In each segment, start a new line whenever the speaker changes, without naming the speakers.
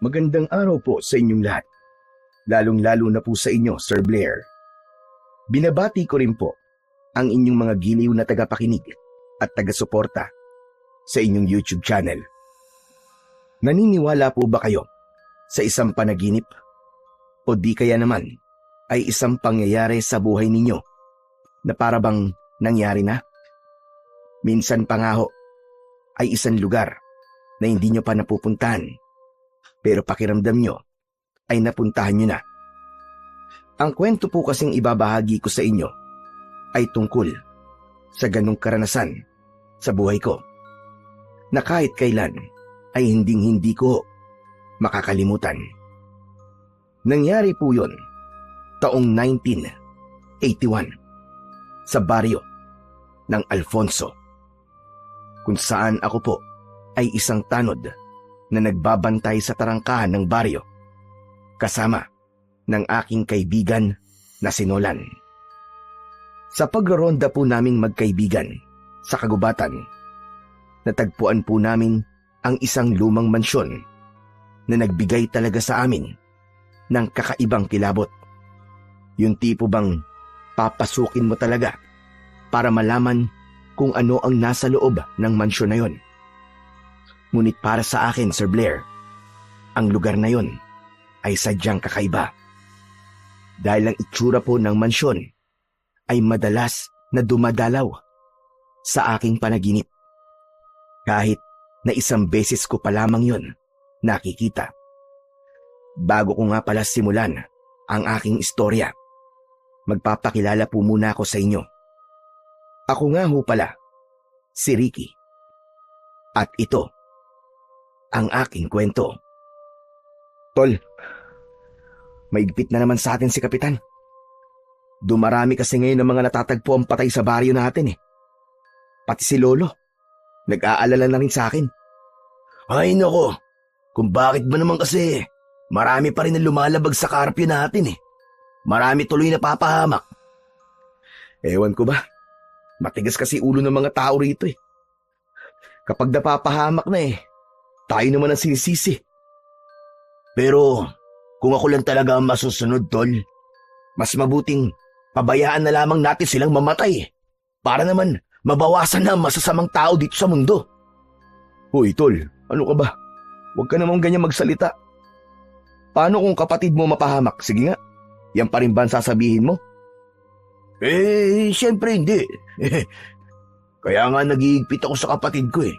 Magandang araw po sa inyong lahat, lalong-lalo na po sa inyo, Sir Blair. Binabati ko rin po ang inyong mga giliw na tagapakinig at taga-suporta sa inyong YouTube channel. Naniniwala po ba kayo sa isang panaginip o di kaya naman ay isang pangyayari sa buhay ninyo na para bang nangyari na? Minsan pa nga ho ay isang lugar na hindi nyo pa napupuntahan pero pakiramdam nyo ay napuntahan nyo na. Ang kwento po kasing ibabahagi ko sa inyo ay tungkol sa ganong karanasan sa buhay ko na kahit kailan ay hinding-hindi ko makakalimutan. Nangyari po yon taong 1981 sa baryo ng Alfonso, kung saan ako po ay isang tanod na nagbabantay sa tarangkahan ng baryo kasama ng aking kaibigan na si Nolan. Sa pagraronda po naming magkaibigan sa kagubatan, natagpuan po namin ang isang lumang mansyon na nagbigay talaga sa amin ng kakaibang kilabot. Yung tipo bang papasukin mo talaga para malaman kung ano ang nasa loob ng mansyon na yon. Ngunit para sa akin, Sir Blair, ang lugar na yon ay sadyang kakaiba. Dahil ang itsura po ng mansyon ay madalas na dumadalaw sa aking panaginip. Kahit na isang beses ko pa lamang yon nakikita. Bago ko nga pala simulan ang aking istorya, magpapakilala po muna ako sa inyo. Ako nga ho pala, si Ricky. At ito ang aking kwento. Tol, maigpit na naman sa atin si Kapitan. Dumarami kasi ngayon ng mga natatagpo ang patay sa baryo natin eh. Pati si Lolo, nag-aalala na rin sa akin. Ay nako, kung bakit ba naman kasi marami pa rin na lumalabag sa karpyo natin eh. Marami tuloy na papahamak. Ewan ko ba, matigas kasi ulo ng mga tao rito eh. Kapag napapahamak na eh, tayo naman ang sinisisi. Pero kung ako lang talaga ang masusunod, Tol, mas mabuting pabayaan na lamang natin silang mamatay para naman mabawasan na ang masasamang tao dito sa mundo. Hoy, Tol, ano ka ba? Huwag ka namang ganyan magsalita. Paano kung kapatid mo mapahamak? Sige nga, yan pa rin ba ang sasabihin mo? Siyempre hindi. Kaya nga nag-iigpit ako sa kapatid ko eh.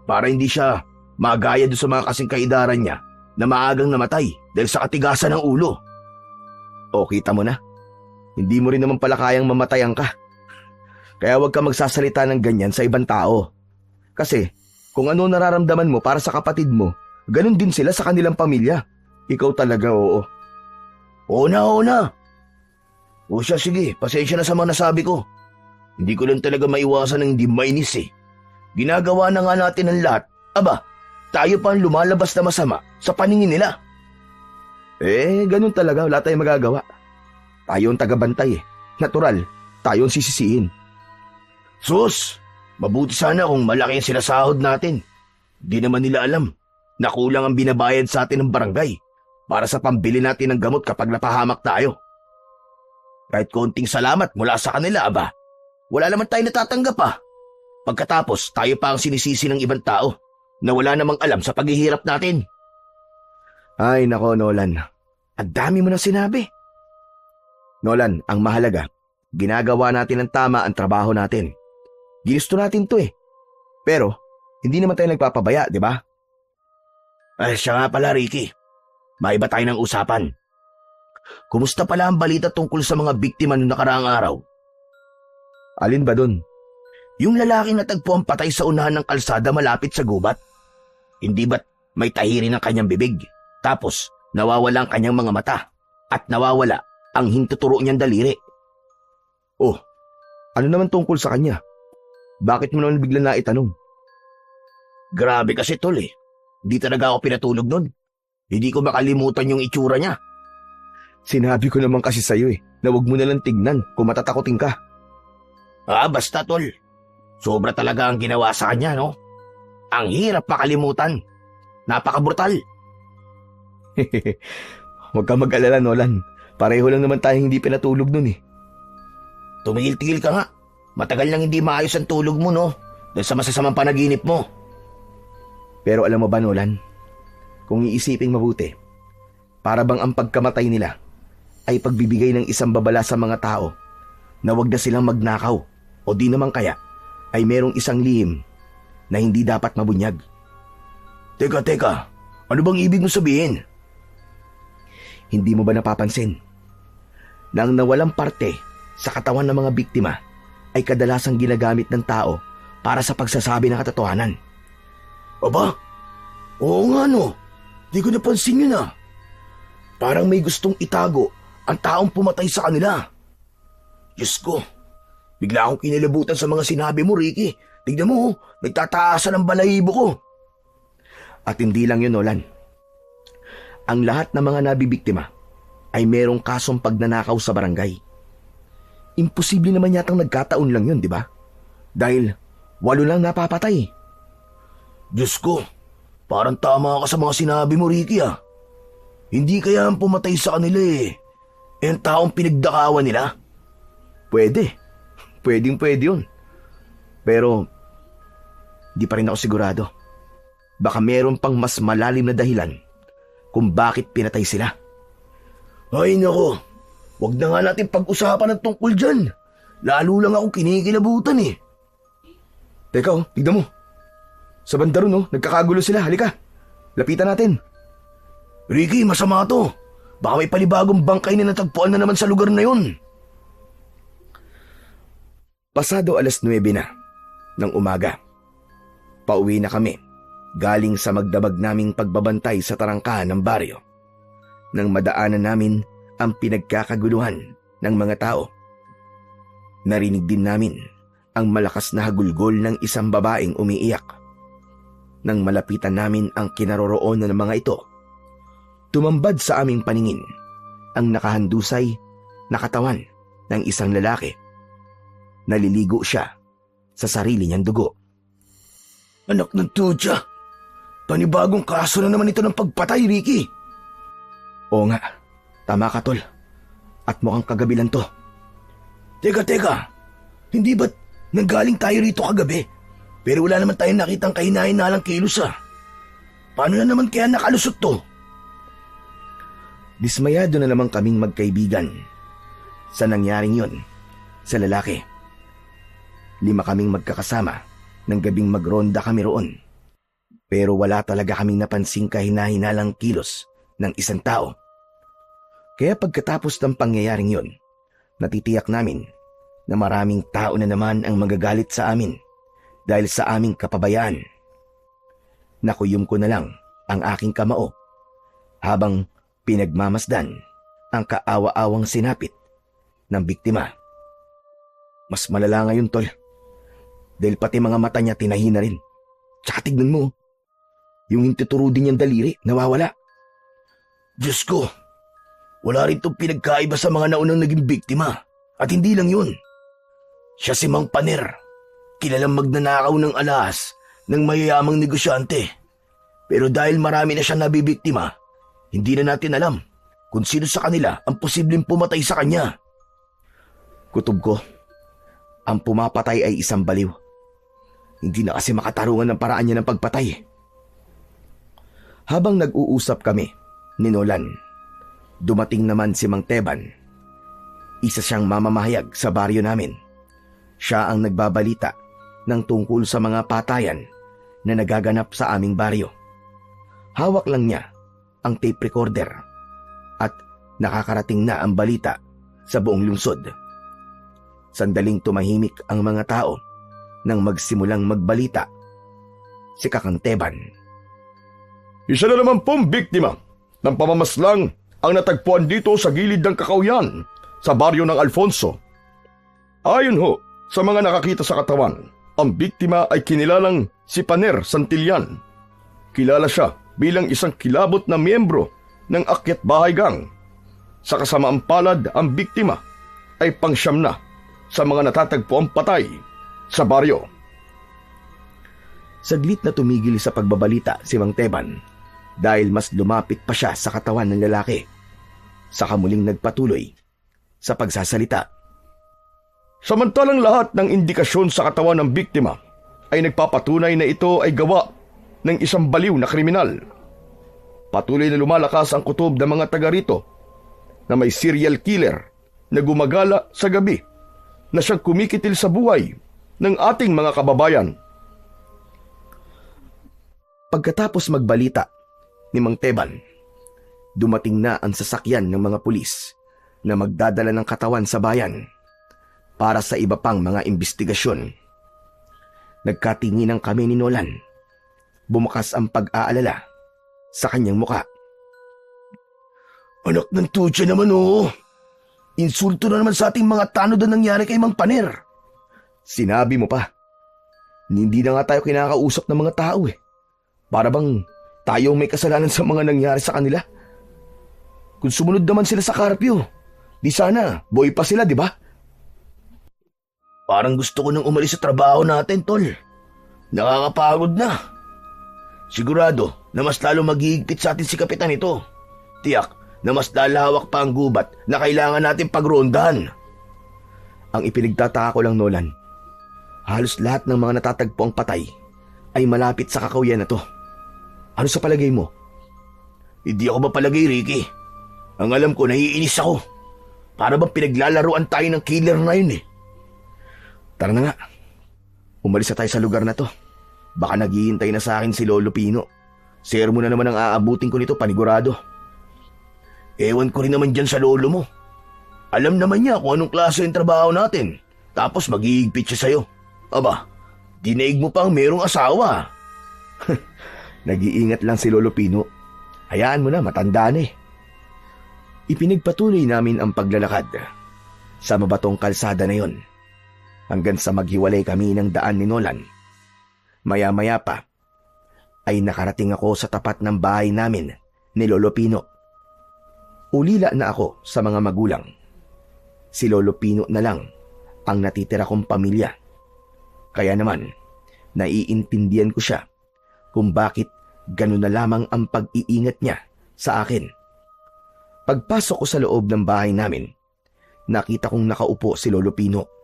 Para hindi siya magaya doon sa mga kasing kaidaran niya na maagang namatay dahil sa katigasan ng ulo. O, kita mo na. Hindi mo rin naman pala kayang mamatayan ka. Kaya huwag ka magsasalita ng ganyan sa ibang tao. Kasi kung ano nararamdaman mo para sa kapatid mo, ganun din sila sa kanilang pamilya. Ikaw talaga, oo. Oo na. O siya, sige, pasensya na sa mga nasabi ko. Hindi ko lang talaga maiwasan ng hindi mainis eh. Ginagawa na nga natin ang lahat. Aba, tayo pa ang lumalabas na masama sa paningin nila. Ganun talaga, wala tayong magagawa. Tayo ang tagabantay eh. Natural, tayo ang sisisihin. Sus, mabuti sana kung malaki ang sinasahod natin. Di naman nila alam na kulang ang binabayad sa atin ng barangay para sa pambili natin ng gamot kapag napahamak tayo. Kahit konting salamat mula sa kanila, aba, wala naman tayo natatanggap ah. Pagkatapos, tayo pa ang sinisisi ng ibang tao na wala namang alam sa paghihirap natin. Ay nako, Nolan. Ang dami mo nang sinabi. Nolan, ang mahalaga, ginagawa natin ng tama ang trabaho natin. Ginusto natin to eh. Pero, hindi naman tayo nagpapabaya, di ba? Ay, siya nga pala, Ricky. Maiba tayo ng usapan. Kumusta pala ang balita tungkol sa mga biktima noong nakaraang araw? Alin ba dun? Yung lalaking natagpo ang patay sa unahan ng kalsada malapit sa gubat. Hindi ba't may tahirin ang kanyang bibig? Tapos, nawawala ang kanyang mga mata. At nawawala ang hintuturo niyang daliri. Oh, ano naman tungkol sa kanya? Bakit mo naman bigla na itanong? Grabe kasi, Tol eh. Hindi talaga ako pinatulog nun. Hindi ko makalimutan yung itsura niya. Sinabi ko naman kasi sa'yo eh, na huwag mo nalang tignan kung matatakotin ka. Basta, Tol. Sobra talaga ang ginawa sa kanya, no? Ang hirap makalimutan. Napakabrutal. Huwag kang mag-alala, Nolan. Pareho lang naman tayong hindi pinatulog nun eh.
Tumigil-tigil ka nga. Matagal nang hindi maayos ang tulog mo, no? Dahil sa masasamang panaginip mo.
Pero alam mo ba, Nolan? Kung iisiping mabuti, para bang ang pagkamatay nila ay pagbibigay ng isang babala sa mga tao na wag na silang magnakaw o di naman kaya ay merong isang lihim na hindi dapat mabunyag.
Teka. Ano bang ibig mo sabihin?
Hindi mo ba napapansin na ang nawalang parte sa katawan ng mga biktima ay kadalasang ginagamit ng tao para sa pagsasabi ng katotohanan?
Aba? Oo nga no. Di ko napansin yun ah. Parang may gustong itago ang taong pumatay sa kanila. Diyos ko, bigla akong kinilabutan sa mga sinabi mo, Ricky. Tignan mo, nagtataasan ang balahibo ko.
At hindi lang yun, Nolan. Ang lahat ng mga nabibiktima ay merong kasong pagnanakaw sa barangay. Imposible naman yatang nagkataon lang yun, di ba? Dahil 8 lang napapatay.
Diyos ko, parang tama ka sa mga sinabi mo, Ricky ah. Hindi kaya ang pumatay sa kanila eh. Ang taong pinagdakawan nila.
Pwede. Pwede yun. Pero, di pa rin ako sigurado. Baka meron pang mas malalim na dahilan kung bakit pinatay sila.
Ay nako, wag na nga natin pag-usapan ng tungkol dyan. Lalo lang akong kinikilabutan eh.
Teka tignan mo. Sa banda ron nagkakagulo sila. Halika, lapitan natin.
Ricky, masama to. Baka may palibagong bangkay na natagpuan na naman sa lugar na yun.
Pasado 9:00 na ng umaga. Pauwi na kami galing sa magdamag naming pagbabantay sa tarangkahan ng baryo nang madaanan namin ang pinagkakaguluhan ng mga tao. Narinig din namin ang malakas na hagulgol ng isang babaeng umiiyak. Nang malapitan namin ang kinaroroonan ng mga ito, tumambad sa aming paningin ang nakahandusay na katawan ng isang lalaki. Naliligo siya sa sarili niyang dugo.
Anak ng tutya, panibagong kaso na naman ito ng pagpatay, Ricky.
Oo nga, tama ka tol. At mukhang kagabi lang to.
Teka, hindi ba't nanggaling tayo rito kagabi? Pero wala naman tayong nakitang kahinahin-nalang kilos ah. Paano na naman kaya nakalusot to?
Dismayado na naman kaming magkaibigan sa nangyaring yon sa lalaki. 5 kaming magkakasama ng gabing magronda kami roon. Pero wala talaga kaming napansing kahina-hinalang kilos ng isang tao. Kaya pagkatapos ng pangyayaring yon, natitiyak namin na maraming tao na naman ang magagalit sa amin dahil sa aming kapabayaan. Nakuyom ko na lang ang aking kamao habang pinagmamasdan ang kaawa-awang sinapit ng biktima. Mas malala ngayon, tol. Dahil pati mga mata niya tinahi na rin. Tsaka tignan mo, yung hintuturo din niyang daliri, nawawala.
Diyos ko, wala rin itong pinagkaiba sa mga naunang naging biktima. At hindi lang yun. Siya si Mang Paner, kilalang magnanakaw ng alahas ng mayayamang negosyante. Pero dahil marami na siya nabibiktima, hindi na natin alam kung sino sa kanila ang posibleng pumatay sa kanya.
Kutob ko, ang pumapatay ay isang baliw. Hindi na kasi makatarungan ng paraan niya ng pagpatay. Habang nag-uusap kami ni Nolan, dumating naman si Mang Teban. Isa siyang mamamahayag sa baryo namin. Siya ang nagbabalita ng tungkol sa mga patayan na nagaganap sa aming baryo. Hawak lang niya ang tape recorder at nakakarating na ang balita sa buong lungsod. Sandaling tumahimik ang mga tao nang magsimulang magbalita si Kakang Teban.
Isa na naman pong biktima ng pamamaslang ang natagpuan dito sa gilid ng Kakauyan sa baryo ng Alfonso. Ayon ho sa mga nakakita sa katawan, ang biktima ay kinilalang si Paner Santillan. Kilala siya bilang isang kilabot na miyembro ng Akyat Bahay Gang. Sa kasamaang palad, ang biktima ay pangsyam na sa mga natatagpuang patay sa baryo.
Saglit na tumigil sa pagbabalita si Mang Teban dahil mas lumapit pa siya sa katawan ng lalaki. Saka muling nagpatuloy sa pagsasalita.
Samantalang lahat ng indikasyon sa katawan ng biktima ay nagpapatunay na ito ay gawa ng isang baliw na kriminal. Patuloy na lumalakas ang kutob ng mga taga rito na may serial killer na gumagala sa gabi na siyang kumikitil sa buhay ng ating mga kababayan.
Pagkatapos magbalita ni Mang Teban, dumating na ang sasakyan ng mga pulis na magdadala ng katawan sa bayan para sa iba pang mga investigasyon. Nagkatinginan kami ni Nolan. Bumukas ang pag-aalala sa kanyang muka.
Anak ng tutya naman oo. Insulto na naman sa ating mga tanod na nangyari kay Mang Paner.
Sinabi mo pa. Hindi na nga tayo kinakausap ng mga tao eh. Para bang tayo may kasalanan sa mga nangyari sa kanila. Kung sumunod naman sila sa karpyo, di sana boy pa sila, di ba?
Parang gusto ko nang umalis sa trabaho natin, tol. Nakakapagod na. Sigurado na mas lalo maghihigpit sa atin si Kapitan ito. Tiyak na mas lalawak pa ang gubat na kailangan natin pagrondahan.
Ang ipinagtataka ko lang, Nolan, halos lahat ng mga natatagpo ang patay ay malapit sa kakawyan na to. Ano sa palagay mo?
Hindi ako mapalagay, Ricky. Ang alam ko, naiinis ako. Para bang pinaglalaruan tayo ng killer na yun eh.
Tara na nga. Umalis na tayo sa lugar na to. Baka naghihintay na sa akin si Lolo Pino. Sermo na naman ang aabutin ko nito, panigurado.
Ewan ko rin naman dyan sa lolo mo. Alam naman niya kung anong klase yung trabaho natin. Tapos mag-iigpit siya sa'yo. Aba, dinaig mo pang merong asawa.
Nag-iingat lang si Lolo Pino. Hayaan mo na, matanda na eh. Ipinagpatuloy namin ang paglalakad sa mabatong kalsada na yon hanggang sa maghiwalay kami ng daan ni Nolan. Maya-maya pa ay nakarating ako sa tapat ng bahay namin ni Lolo Pino. Ulila na ako sa mga magulang. Si Lolo Pino na lang ang natitira kong pamilya. Kaya naman, naiintindihan ko siya kung bakit ganun na lamang ang pag-iingat niya sa akin. Pagpasok ko sa loob ng bahay namin, nakita kong nakaupo si Lolo Pino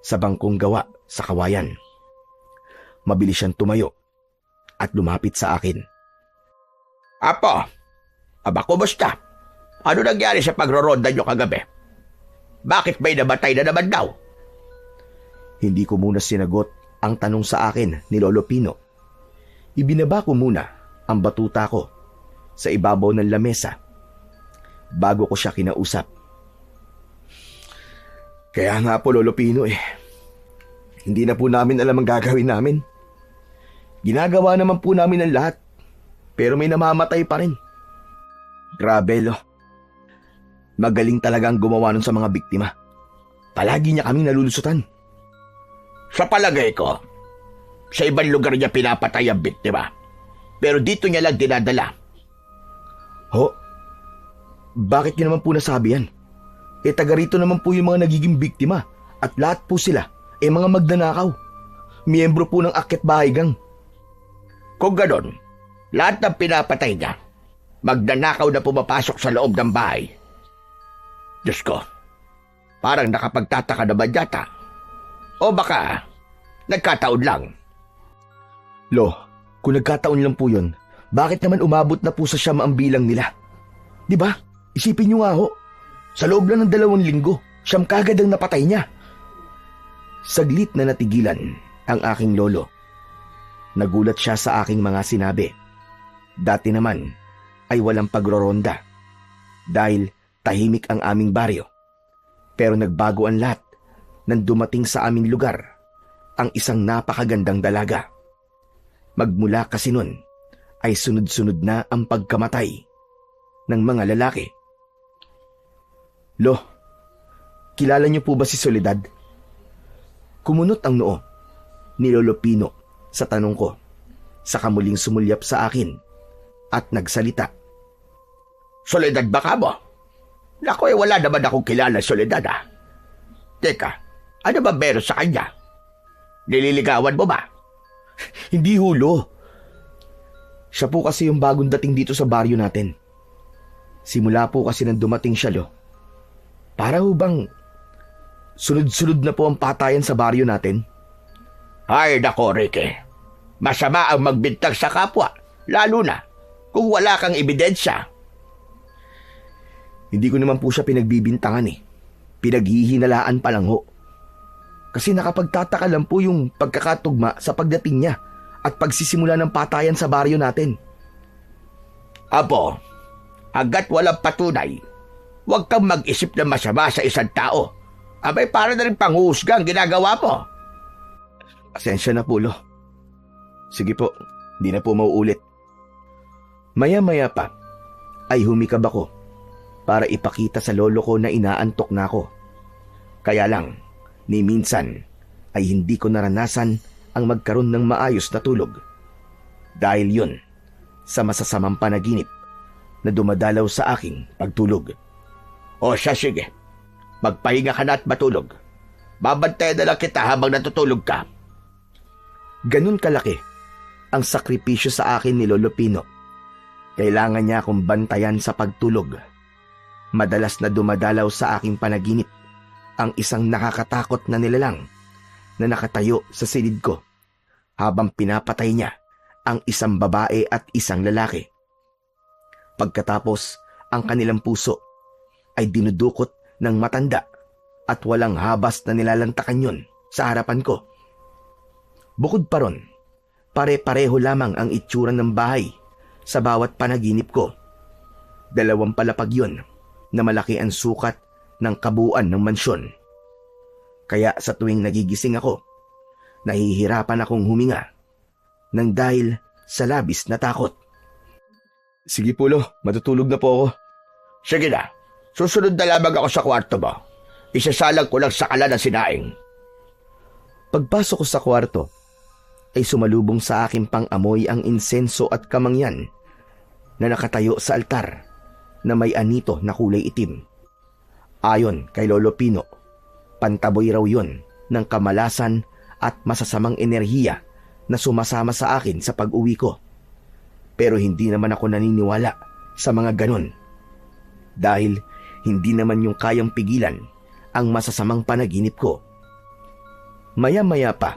sa bangkong gawa sa kawayan. Mabilis siyang tumayo at lumapit sa akin.
Apo, aba kumusta? Ano nangyari sa pagroronda niyo kagabi? Bakit may namatay na naman daw?
Hindi ko muna sinagot ang tanong sa akin ni Lolo Pino. Ibinaba ko muna ang batuta ko sa ibabaw ng lamesa bago ko siya kinausap. Kaya nga po, Lolo Pino hindi na po namin alam ang gagawin namin. Ginagawa naman po namin ang lahat, pero may namamatay pa rin. Grabe, Lo. Magaling talaga ang gumawa nun sa mga biktima. Palagi niya kaming nalulusutan.
Sa palagay ko, sa ibang lugar niya pinapatay ang biktima. Pero dito niya lang dinadala.
Ho? Bakit niyo naman po nasabi yan? Taga rito naman po yung mga nagiging biktima at lahat po sila mga magnanakaw. Miyembro po ng Akyat Bahay Gang.
Kung ganon, lahat ng pinapatay niya, magnanakaw na pumapasok sa loob ng bahay. Diyos ko, parang nakapagtataka naman yata. O baka, nagkataon lang.
Lo, kung nagkataon lang po yun, bakit naman umabot na po sa siyam ang bilang nila? Diba? Isipin niyo nga ho, sa loob lang ng 2 linggo, siyam kagad ang napatay niya. Saglit na natigilan ang aking lolo. Nagulat siya sa aking mga sinabi. Dati naman ay walang pagroronda dahil tahimik ang aming baryo. Pero nagbago ang lahat nang dumating sa aming lugar ang isang napakagandang dalaga. Magmula kasi nun ay sunod-sunod na ang pagkamatay ng mga lalaki. Lo, kilala niyo po ba si Soledad? Kumunot ang noo ni Lolo Pino sa tanong ko, saka muling sumulyap sa akin at nagsalita.
Soledad ba ka mo? Naku, wala naman akong kilala Soledad ah. Teka, ano ba meron sa kanya? Nililigawan mo ba?
Hindi hulo. Siya po kasi yung bagong dating dito sa baryo natin. Simula po kasi nang dumating siya, Lo. Para ho bang sunod-sunod na po ang patayan sa baryo natin?
Ay, nako, Ricky. Masama ang magbintang sa kapwa, lalo na kung wala kang ebidensya.
Hindi ko naman po siya pinagbibintangan eh. Pinaghihinalaan pa lang ho. Kasi nakapagtataka lang po yung pagkakatugma sa pagdating niya at pagsisimula ng patayan sa baryo natin.
Apo, hanggat walang patunay, huwag kang mag-isip na masama sa isang tao. Abay, para na rin panghusga ang ginagawa mo.
Pasensya na po, Lo. Sige po, hindi na po mauulit. Maya-maya pa ay humikab ako para ipakita sa lolo ko na inaantok na ako. Kaya lang, ni minsan ay hindi ko naranasan ang magkaroon ng maayos na tulog. Dahil yun sa masasamang panaginip na dumadalaw sa aking pagtulog.
O siya, sige. Magpahinga ka na at matulog. Babantayan na lang kita habang natutulog ka.
Ganun kalaki ang sakripisyo sa akin ni Lolo Pino. Kailangan niya akong bantayan sa pagtulog. Madalas na dumadalaw sa aking panaginip ang isang nakakatakot na nilalang na nakatayo sa silid ko habang pinapatay niya ang isang babae at isang lalaki. Pagkatapos, ang kanilang puso ay dinudukot ng matanda at walang habas na nilalantakan yun sa harapan ko. Bukod pa ron, pare-pareho lamang ang itsura ng bahay sa bawat panaginip ko. 2 palapag yun na malaki ang sukat ng kabuuan ng mansyon. Kaya sa tuwing nagigising ako, nahihirapan akong huminga nang dahil sa labis na takot. Sige po, Lo, matutulog na po ako.
Sige na, susunod na lamang ako sa kwarto mo. Isasalang ko lang sa kala ng sinaing.
Pagpasok ko sa kwarto, ay sumalubong sa akin pang amoy ang insenso at kamangyan na nakatayo sa altar na may anito na kulay itim. Ayon kay Lolo Pino, pantaboy raw yon ng kamalasan at masasamang enerhiya na sumasama sa akin sa pag-uwi ko. Pero hindi naman ako naniniwala sa mga ganon. Dahil hindi naman yung kayang pigilan ang masasamang panaginip ko. Maya-maya pa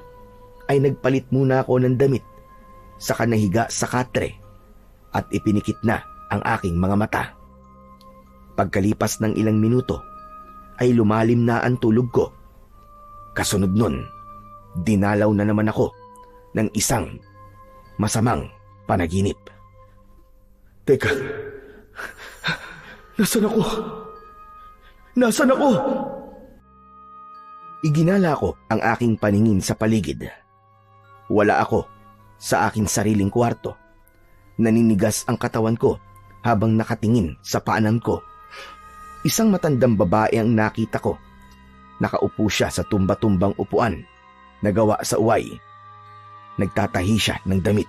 ay nagpalit muna ako ng damit, saka nahiga sa katre at ipinikit na ang aking mga mata. Pagkalipas ng ilang minuto ay lumalim na ang tulog ko. Kasunod nun, dinalaw na naman ako ng isang masamang panaginip. Teka, nasaan ako? Nasaan ako? Iginala ko ang aking paningin sa paligid. Wala ako sa aking sariling kwarto. Naninigas ang katawan ko habang nakatingin sa paanan ko. Isang matandang babae ang nakita ko. Nakaupo siya sa tumba-tumbang upuan na gawa sa uway. Nagtatahi siya ng damit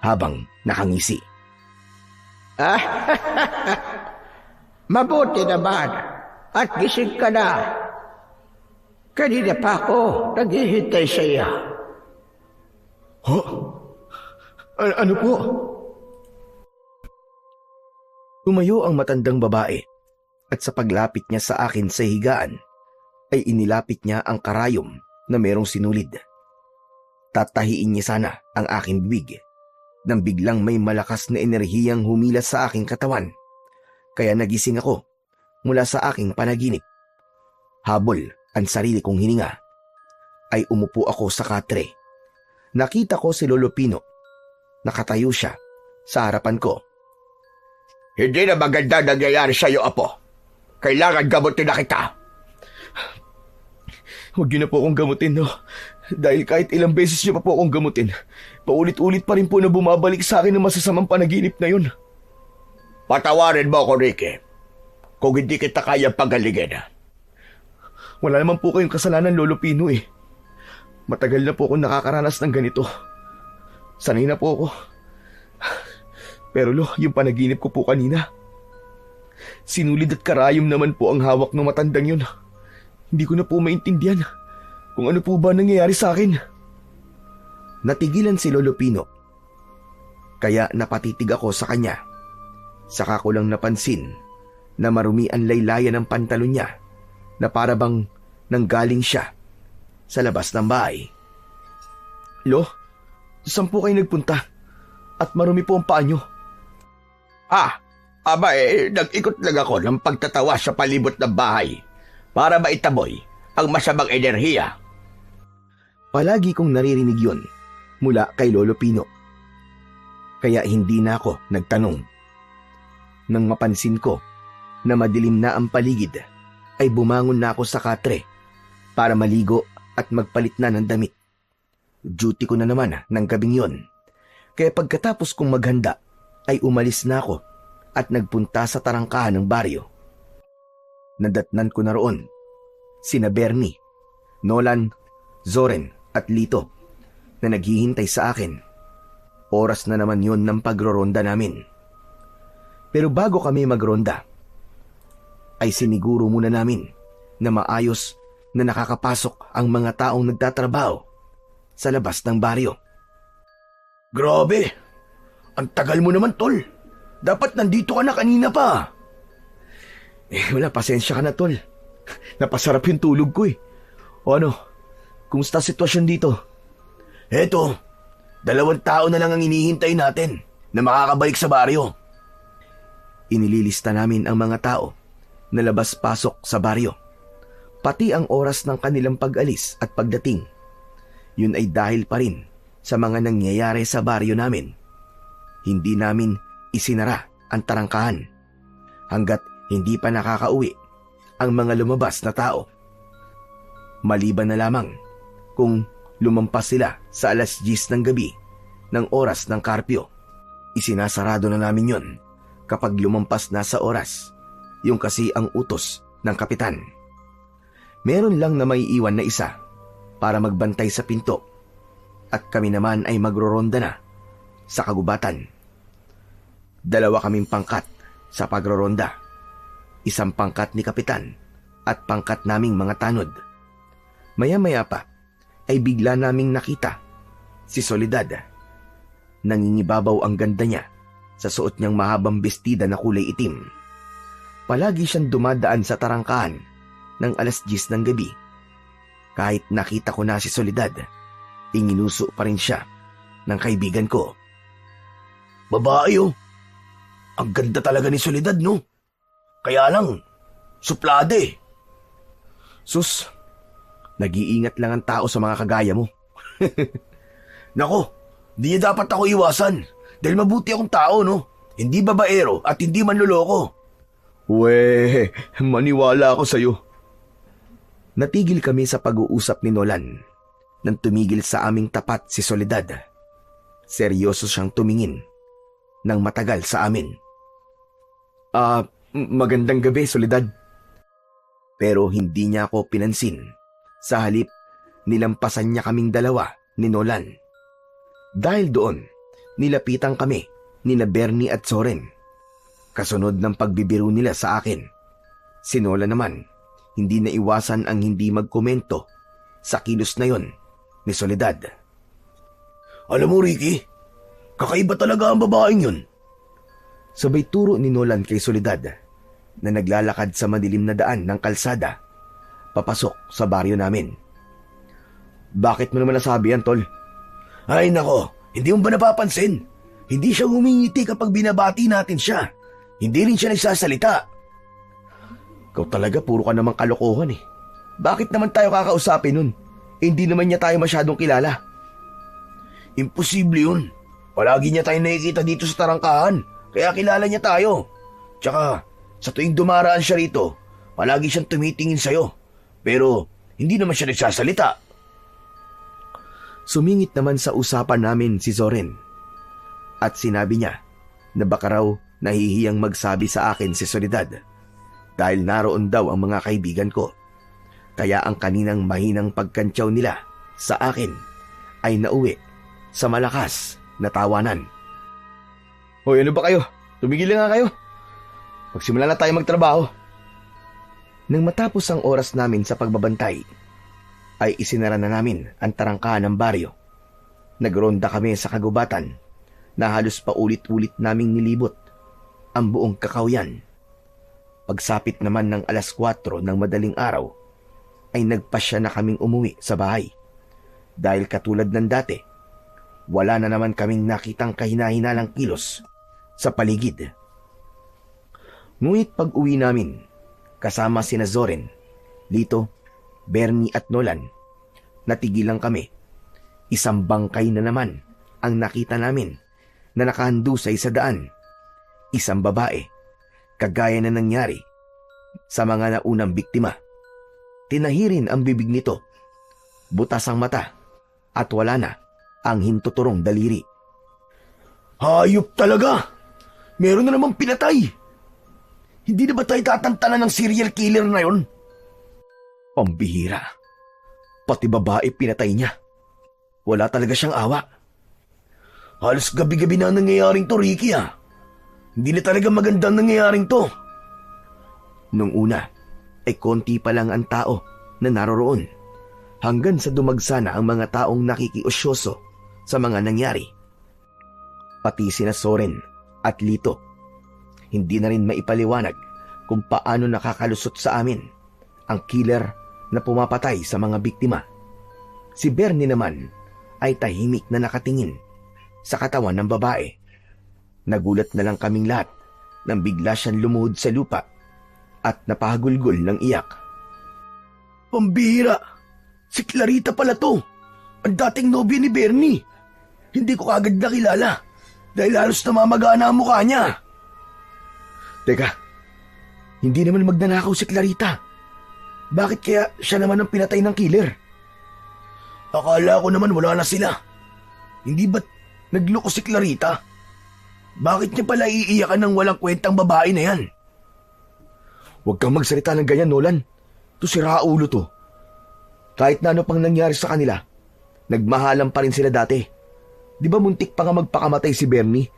habang nakangisi.
Mabuti naman at gising ka na. Kanina pa ako naghihintay sa iya.
Ano po? Tumayo ang matandang babae at sa paglapit niya sa akin sa higaan ay inilapit niya ang karayom na merong sinulid. Tatahiin niya sana ang aking bibig nang biglang may malakas na enerhiyang humilas sa aking katawan. Kaya nagising ako mula sa aking panaginip. Habol ang sarili kong hininga ay umupo ako sa katre. Nakita ko si Lolo Pino. Nakatayo siya sa harapan ko.
Hindi na maganda nangyayari sa iyo, Apo. Kailangan gamutin na kita.
Huwag niyo na po akong gamutin, no? Dahil kahit ilang beses niyo pa po akong gamutin, paulit-ulit pa rin po na bumabalik sa akin ang masasamang panaginip na yun.
Patawarin mo ako, Ricky. Kung hindi kita kaya pagalingin.
Wala naman po kayong kasalanan, Lolo Pino eh. Matagal na po akong nakakaranas ng ganito. Sanay na po ako. Pero Lo, yung panaginip ko po kanina, sinulid at karayom naman po ang hawak ng matandang yun. Hindi ko na po maintindihan kung ano po ba nangyayari sa akin. Natigilan si Lolo Pino. Kaya napatitig ako sa kanya. Saka ko lang napansin na marumi ang laylayan ng pantalon niya na para bang nanggaling siya sa labas ng bahay. Lo, saan po kayo nagpunta? At marumi po ang paa niyo.
Nag-ikot lang ako ng pagtatawa sa palibot ng bahay para maitaboy ang masamang enerhiya.
Palagi kong naririnig yun mula kay Lolo Pino. Kaya hindi na ako nagtanong. Nang mapansin ko na madilim na ang paligid, ay bumangon na ako sa katre para maligo at magpalit na ng damit. Duty ko na naman ng gabing yon. Kaya pagkatapos kong maghanda, ay umalis na ako at nagpunta sa tarangkahan ng baryo. Nadatnan ko na roon sina Bernie, Nolan, Zoren at Lito na naghihintay sa akin. Oras na naman yon ng pagroronda namin. Pero bago kami magronda, ay siniguro muna namin na maayos na nakakapasok ang mga taong nagtatrabaho sa labas ng baryo.
Grabe! Ang tagal mo naman, tol. Dapat nandito ka na kanina pa.
Wala, pasensya ka na, tol. Napasarap yung tulog ko eh. O ano, kumusta sitwasyon dito?
Eto, 2 tao na lang ang hinihintay natin na makakabalik sa baryo.
Inililista namin ang mga tao na labas-pasok sa baryo, pati ang oras ng kanilang pag-alis at pagdating. Yun ay dahil pa rin sa mga nangyayari sa baryo namin. Hindi namin isinara ang tarangkahan hanggat hindi pa nakakauwi ang mga lumabas na tao. Maliban na lamang kung lumampas sila sa 10:00 ng gabi ng oras ng karpyo. Isinasarado na namin yon kapag lumampas na sa oras, yung kasi ang utos ng kapitan. Meron lang na may iwan na isa para magbantay sa pinto at kami naman ay magroronda na sa kagubatan. 2 kaming pangkat sa pagroronda, 1 pangkat ni kapitan at pangkat naming mga tanod. Maya-maya pa ay bigla naming nakita si Soledad. Nangingibabaw ang ganda niya sa suot niyang mahabang bestida na kulay itim. Palagi siyang dumadaan sa tarangkahan ng 10:00 ng gabi. Kahit nakita ko na si Soledad, inginuso pa rin siya ng kaibigan ko.
Babae oh. Ang ganda talaga ni Soledad, no? Kaya lang, suplada eh.
Sus, nag-iingat lang ang tao sa mga kagaya mo.
Nako, di niya dapat ako iwasan dahil mabuti akong tao, no? Hindi babaero at hindi manloloko.
We, maniwala ako sa'yo. Natigil kami sa pag-uusap ni Nolan nang tumigil sa aming tapat si Soledad. Seryoso siyang tumingin nang matagal sa amin. Magandang gabi, Soledad. Pero hindi niya ako pinansin. Sa halip, nilampasan niya kaming dalawa ni Nolan. Dahil doon, nilapitan kami ni Bernie at Zoren. Kasunod ng pagbibiro nila sa akin. Si Nolan naman, hindi na iwasan ang hindi magkomento sa kilos na yon ni Soledad.
Alam mo, Ricky, kakaiba talaga ang babaeng yun.
Sabay turo ni Nolan kay Soledad na naglalakad sa madilim na daan ng kalsada papasok sa baryo namin. Bakit mo naman nasabi yan, tol?
Ay nako, hindi mo ba napapansin? Hindi siya humingiti kapag binabati natin siya. Hindi rin siya nagsasalita.
Ikaw talaga, puro ka namang kalokohan eh. Bakit naman tayo kakausapin nun? Hindi naman niya tayo masyadong kilala.
Imposible yun. Palagi niya tayo nakikita dito sa tarangkahan, kaya kilala niya tayo. Tsaka, sa tuwing dumaraan siya rito, palagi siyang tumitingin sa'yo. Pero, hindi naman siya nagsasalita.
Sumingit naman sa usapan namin si Zoren. At sinabi niya na baka raw nahihiyang magsabi sa akin si Soledad dahil naroon daw ang mga kaibigan ko. Kaya ang kaninang mahinang pagkantyaw nila sa akin ay nauwi sa malakas na tawanan. Hoy, ano ba kayo? Tumigil na nga kayo. Magsimula na tayo magtrabaho. Nang matapos ang oras namin sa pagbabantay, ay isinara na namin ang tarangkahan ng baryo. Nagronda kami sa kagubatan na halos paulit-ulit naming nilibot ang buong kakawyan. Pagsapit naman ng 4:00 ng madaling araw, ay nagpasya na kaming umuwi sa bahay. Dahil katulad ng dati, wala na naman kaming nakitang kahina-hinalang kilos sa paligid. Ngunit pag-uwi namin, kasama sina Zoren, Lito, Bernie at Nolan, natigilan kami. Isang bangkay na naman ang nakita namin na nakahandusay sa daan. Isang babae, kagaya na nangyari sa mga naunang biktima. Tinahirin ang bibig nito, butas ang mata, at wala na ang hintuturong daliri.
Hayop talaga! Meron na namang pinatay! Hindi na ba tayo tatantanan ng serial killer na yon?
Pambihira. Pati babae pinatay niya. Wala talaga siyang awa.
Halos gabi-gabi na nangyayaring to, Ricky ah. Hindi na talaga magandang nangyayaring to.
Nung una, ay konti pa lang ang tao na naroroon, hanggang sa dumagsa na ang mga taong nakikiosyoso sa mga nangyari. Pati sina Soren at Lito, hindi na rin maipaliwanag kung paano nakakalusot sa amin ang killer na pumapatay sa mga biktima. Si Bernie naman ay tahimik na nakatingin sa katawan ng babae. Nagulat na lang kaming lahat nang bigla siyang lumuhod sa lupa at napahagulgol ng iyak.
Pambihira! Si Clarita pala to! Ang dating nobya ni Bernie! Hindi ko kagad nakilala dahil halos namamagana ang mukha niya.
Teka, hindi naman magnanakaw si Clarita. Bakit kaya siya naman ang pinatay ng killer?
Akala ko naman wala na sila. Hindi ba't nagloko si Clarita? Bakit niya pala iiyakan ng walang kwentang babae na yan?
Huwag kang magsalita ng ganyan, Nolan. To si Raulo to. Kahit na ano pang nangyari sa kanila, nagmahalan pa rin sila dati. Di ba muntik pa nga magpakamatay si Bernie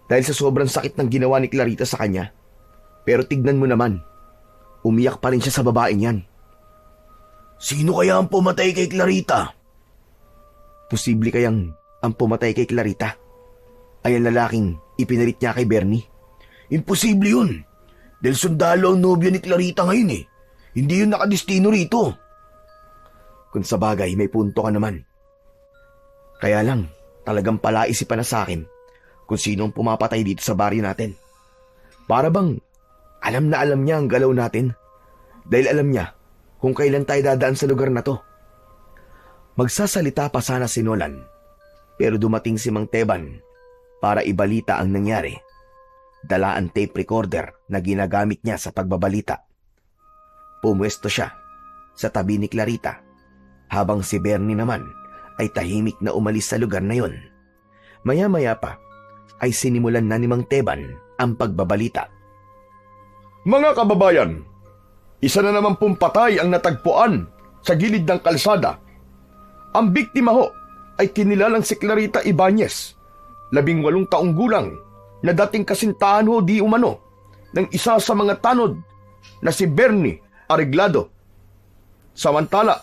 dahil sa sobrang sakit ng ginawa ni Clarita sa kanya? Pero tignan mo naman, umiyak pa rin siya sa babaeng yan.
Sino kaya ang pumatay kay Clarita?
Posible kayang ang pumatay kay Clarita ay ang lalaking ipinalit niya kay Bernie?
Imposible yun. Dahil sundalo ang nobya ni Clarita ngayon eh. Hindi yun nakadestino rito.
Kung sa bagay, may punto ka naman. Kaya lang, talagang palaisipan na sa akin kung sino ang pumapatay dito sa baryo natin. Para bang alam na alam niya ang galaw natin dahil alam niya kung kailan tayo dadaan sa lugar na to. Magsasalita pa sana si Nolan, pero dumating si Mang Teban para ibalita ang nangyari. Dala ang tape recorder na ginagamit niya sa pagbabalita. Pumwesto siya sa tabi ni Clarita habang si Bernie naman ay tahimik na umalis sa lugar na yon. Maya-maya pa ay sinimulan na ni Mang Teban ang pagbabalita.
Mga kababayan, isa na naman pong patay ang natagpuan sa gilid ng kalsada. Ang biktima ho ay kinilalang si Clarita Ibanez, 18 taong gulang, na dating kasintahan ho di umano ng isa sa mga tanod na si Bernie Arreglado. Samantala,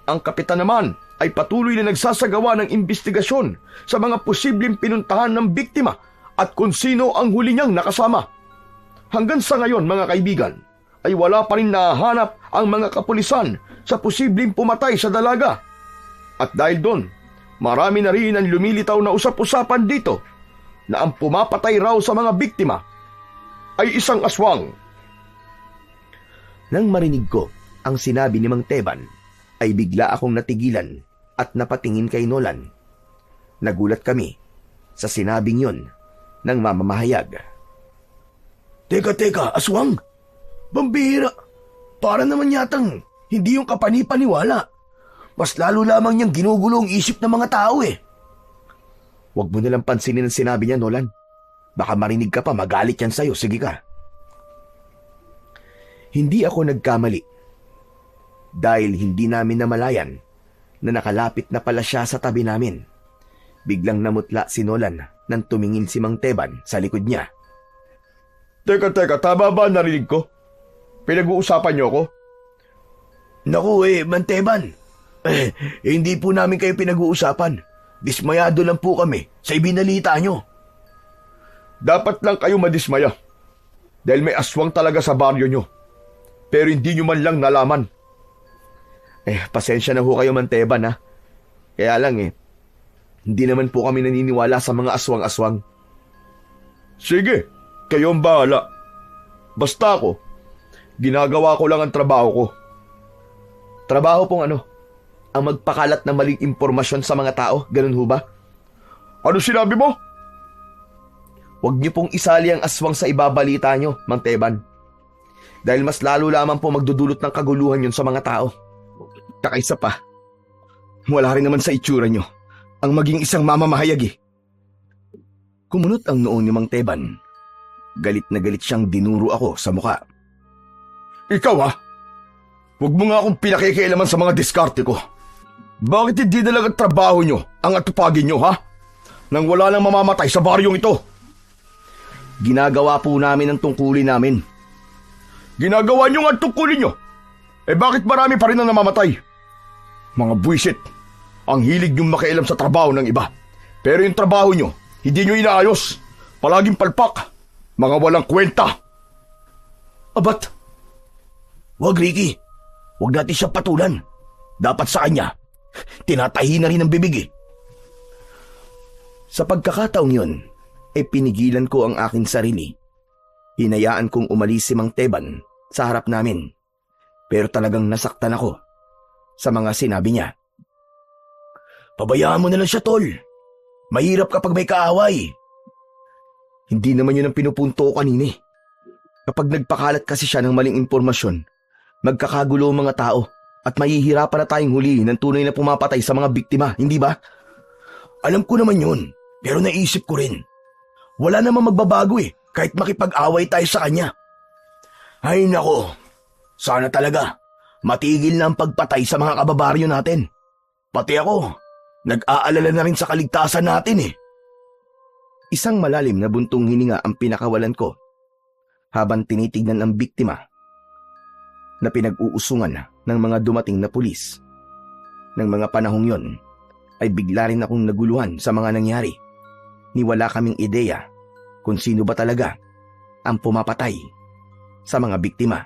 ang kapitan naman ay patuloy na nagsasagawa ng investigasyon sa mga posibleng pinuntahan ng biktima at kung sino ang huli niyang nakasama. Hanggang sa ngayon, mga kaibigan, ay wala pa rin nahahanap ang mga kapulisan sa posibleng pumatay sa dalaga. At dahil doon, marami na rin ang lumilitaw na usap-usapan dito na ang pumapatay raw sa mga biktima ay isang aswang.
Nang marinig ko ang sinabi ni Mang Teban, ay bigla akong natigilan at napatingin kay Nolan. Nagulat kami sa sinabing yun ng mamamahayag.
Teka, aswang? Bambira! Para naman yatang hindi yung kapani-paniwala. Mas lalo lamang niyang ginugulo ang isip ng mga tao eh.
Huwag mo nalang pansinin ang sinabi niya, Nolan. Baka marinig ka pa, magalit yan sa'yo. Sige ka. Hindi ako nagkamali. Dahil hindi namin namalayan na nakalapit na pala siya sa tabi namin. Biglang namutla si Nolan nang tumingin si Mang Teban sa likod niya.
Teka, tama ba narinig ko? Pinag-uusapan niyo ako?
Naku Manteban. Hindi po namin kayo pinag-uusapan. Dismayado lang po kami sa ibinalita nyo.
Dapat lang kayo madismaya. Dahil may aswang talaga sa baryo nyo. Pero hindi nyo man lang nalaman.
Pasensya na ho kayo, Manteban, ha. Kaya lang hindi naman po kami naniniwala sa mga aswang-aswang.
Sige, kayo ang bahala. Basta ako, ginagawa ko lang ang trabaho ko.
Trabaho pong ang magpakalat ng maling impormasyon sa mga tao, ganun ho ba?
Ano sinabi mo?
Huwag niyo pong isali ang aswang sa ibabalita nyo, Mang Teban. Dahil mas lalo lamang po magdudulot ng kaguluhan yun sa mga tao. Kakaisa pa, wala rin naman sa itsura nyo ang maging isang mamamahayag eh. Kumunot ang noon ni Mang Teban. Galit na galit siyang dinuro ako sa muka.
Ikaw ha? Huwag mo nga akong pinakikialaman sa mga diskarte ko. Bakit hindi na lang ang trabaho nyo ang atupagin nyo ha? Nang wala nang mamamatay sa baryong ito.
Ginagawa po namin ang tungkulin namin.
Ginagawa nyo nga ang tungkulin nyo. Bakit marami pa rin ang namamatay? Mga buwisit. Ang hilig nyong makialam sa trabaho ng iba. Pero yung trabaho nyo, hindi nyo inaayos. Palaging palpak. Mga walang kwenta.
Abat! Wag, Ricky. Wag natin siya patulan. Dapat sa kanya. Tinatahi na rin ang bibig eh.
Sa pagkakataong yun, pinigilan ko ang aking sarili. Hinayaan kong umalis si Mang Teban sa harap namin. Pero talagang nasaktan ako sa mga sinabi niya.
Pabayaan mo na lang siya, tol. Mahirap kapag may kaaway.
Hindi naman yun ang pinupunto ko kanina. Kapag nagpakalat kasi siya ng maling impormasyon, magkakagulo ang mga tao at mahihirapan na tayong hulihin ng tunay na pumapatay sa mga biktima, hindi ba?
Alam ko naman yun, pero naisip ko rin. Wala namang magbabago kahit makipag-away tayo sa kanya. Ay nako, sana talaga matigil na ang pagpatay sa mga kababaryo natin. Pati ako, nag-aalala na rin sa kaligtasan natin eh.
Isang malalim na buntong hininga ang pinakawalan ko habang tinitignan ang biktima na pinag-uusungan ng mga dumating na pulis. Nang mga panahong yon, ay bigla rin akong naguluhan sa mga nangyari. Ni wala kaming ideya kung sino ba talaga ang pumapatay sa mga biktima.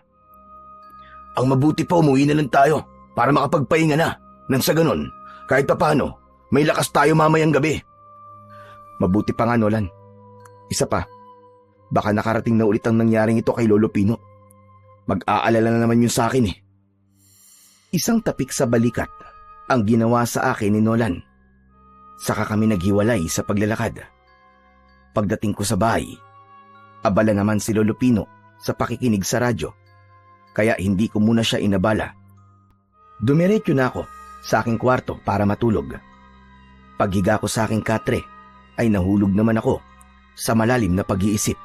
Ang mabuti pa umuwi na lang tayo para makapagpahinga na. Nang sa ganon, kahit pa paano, may lakas tayo mamayang gabi.
Mabuti pa nga, Nolan. Isa pa, baka nakarating na ulit ang nangyaring ito kay Lolo Pino. Mag-aalala na naman yun sa akin eh. Isang tapik sa balikat ang ginawa sa akin ni Nolan. Saka kami naghiwalay sa paglalakad. Pagdating ko sa bahay, abala naman si Lolo Pino sa pakikinig sa radyo, kaya hindi ko muna siya inabala. Dumiretso na ako sa aking kwarto para matulog. Paghiga ko sa aking katre, ay nahulog naman ako sa malalim na pag-iisip.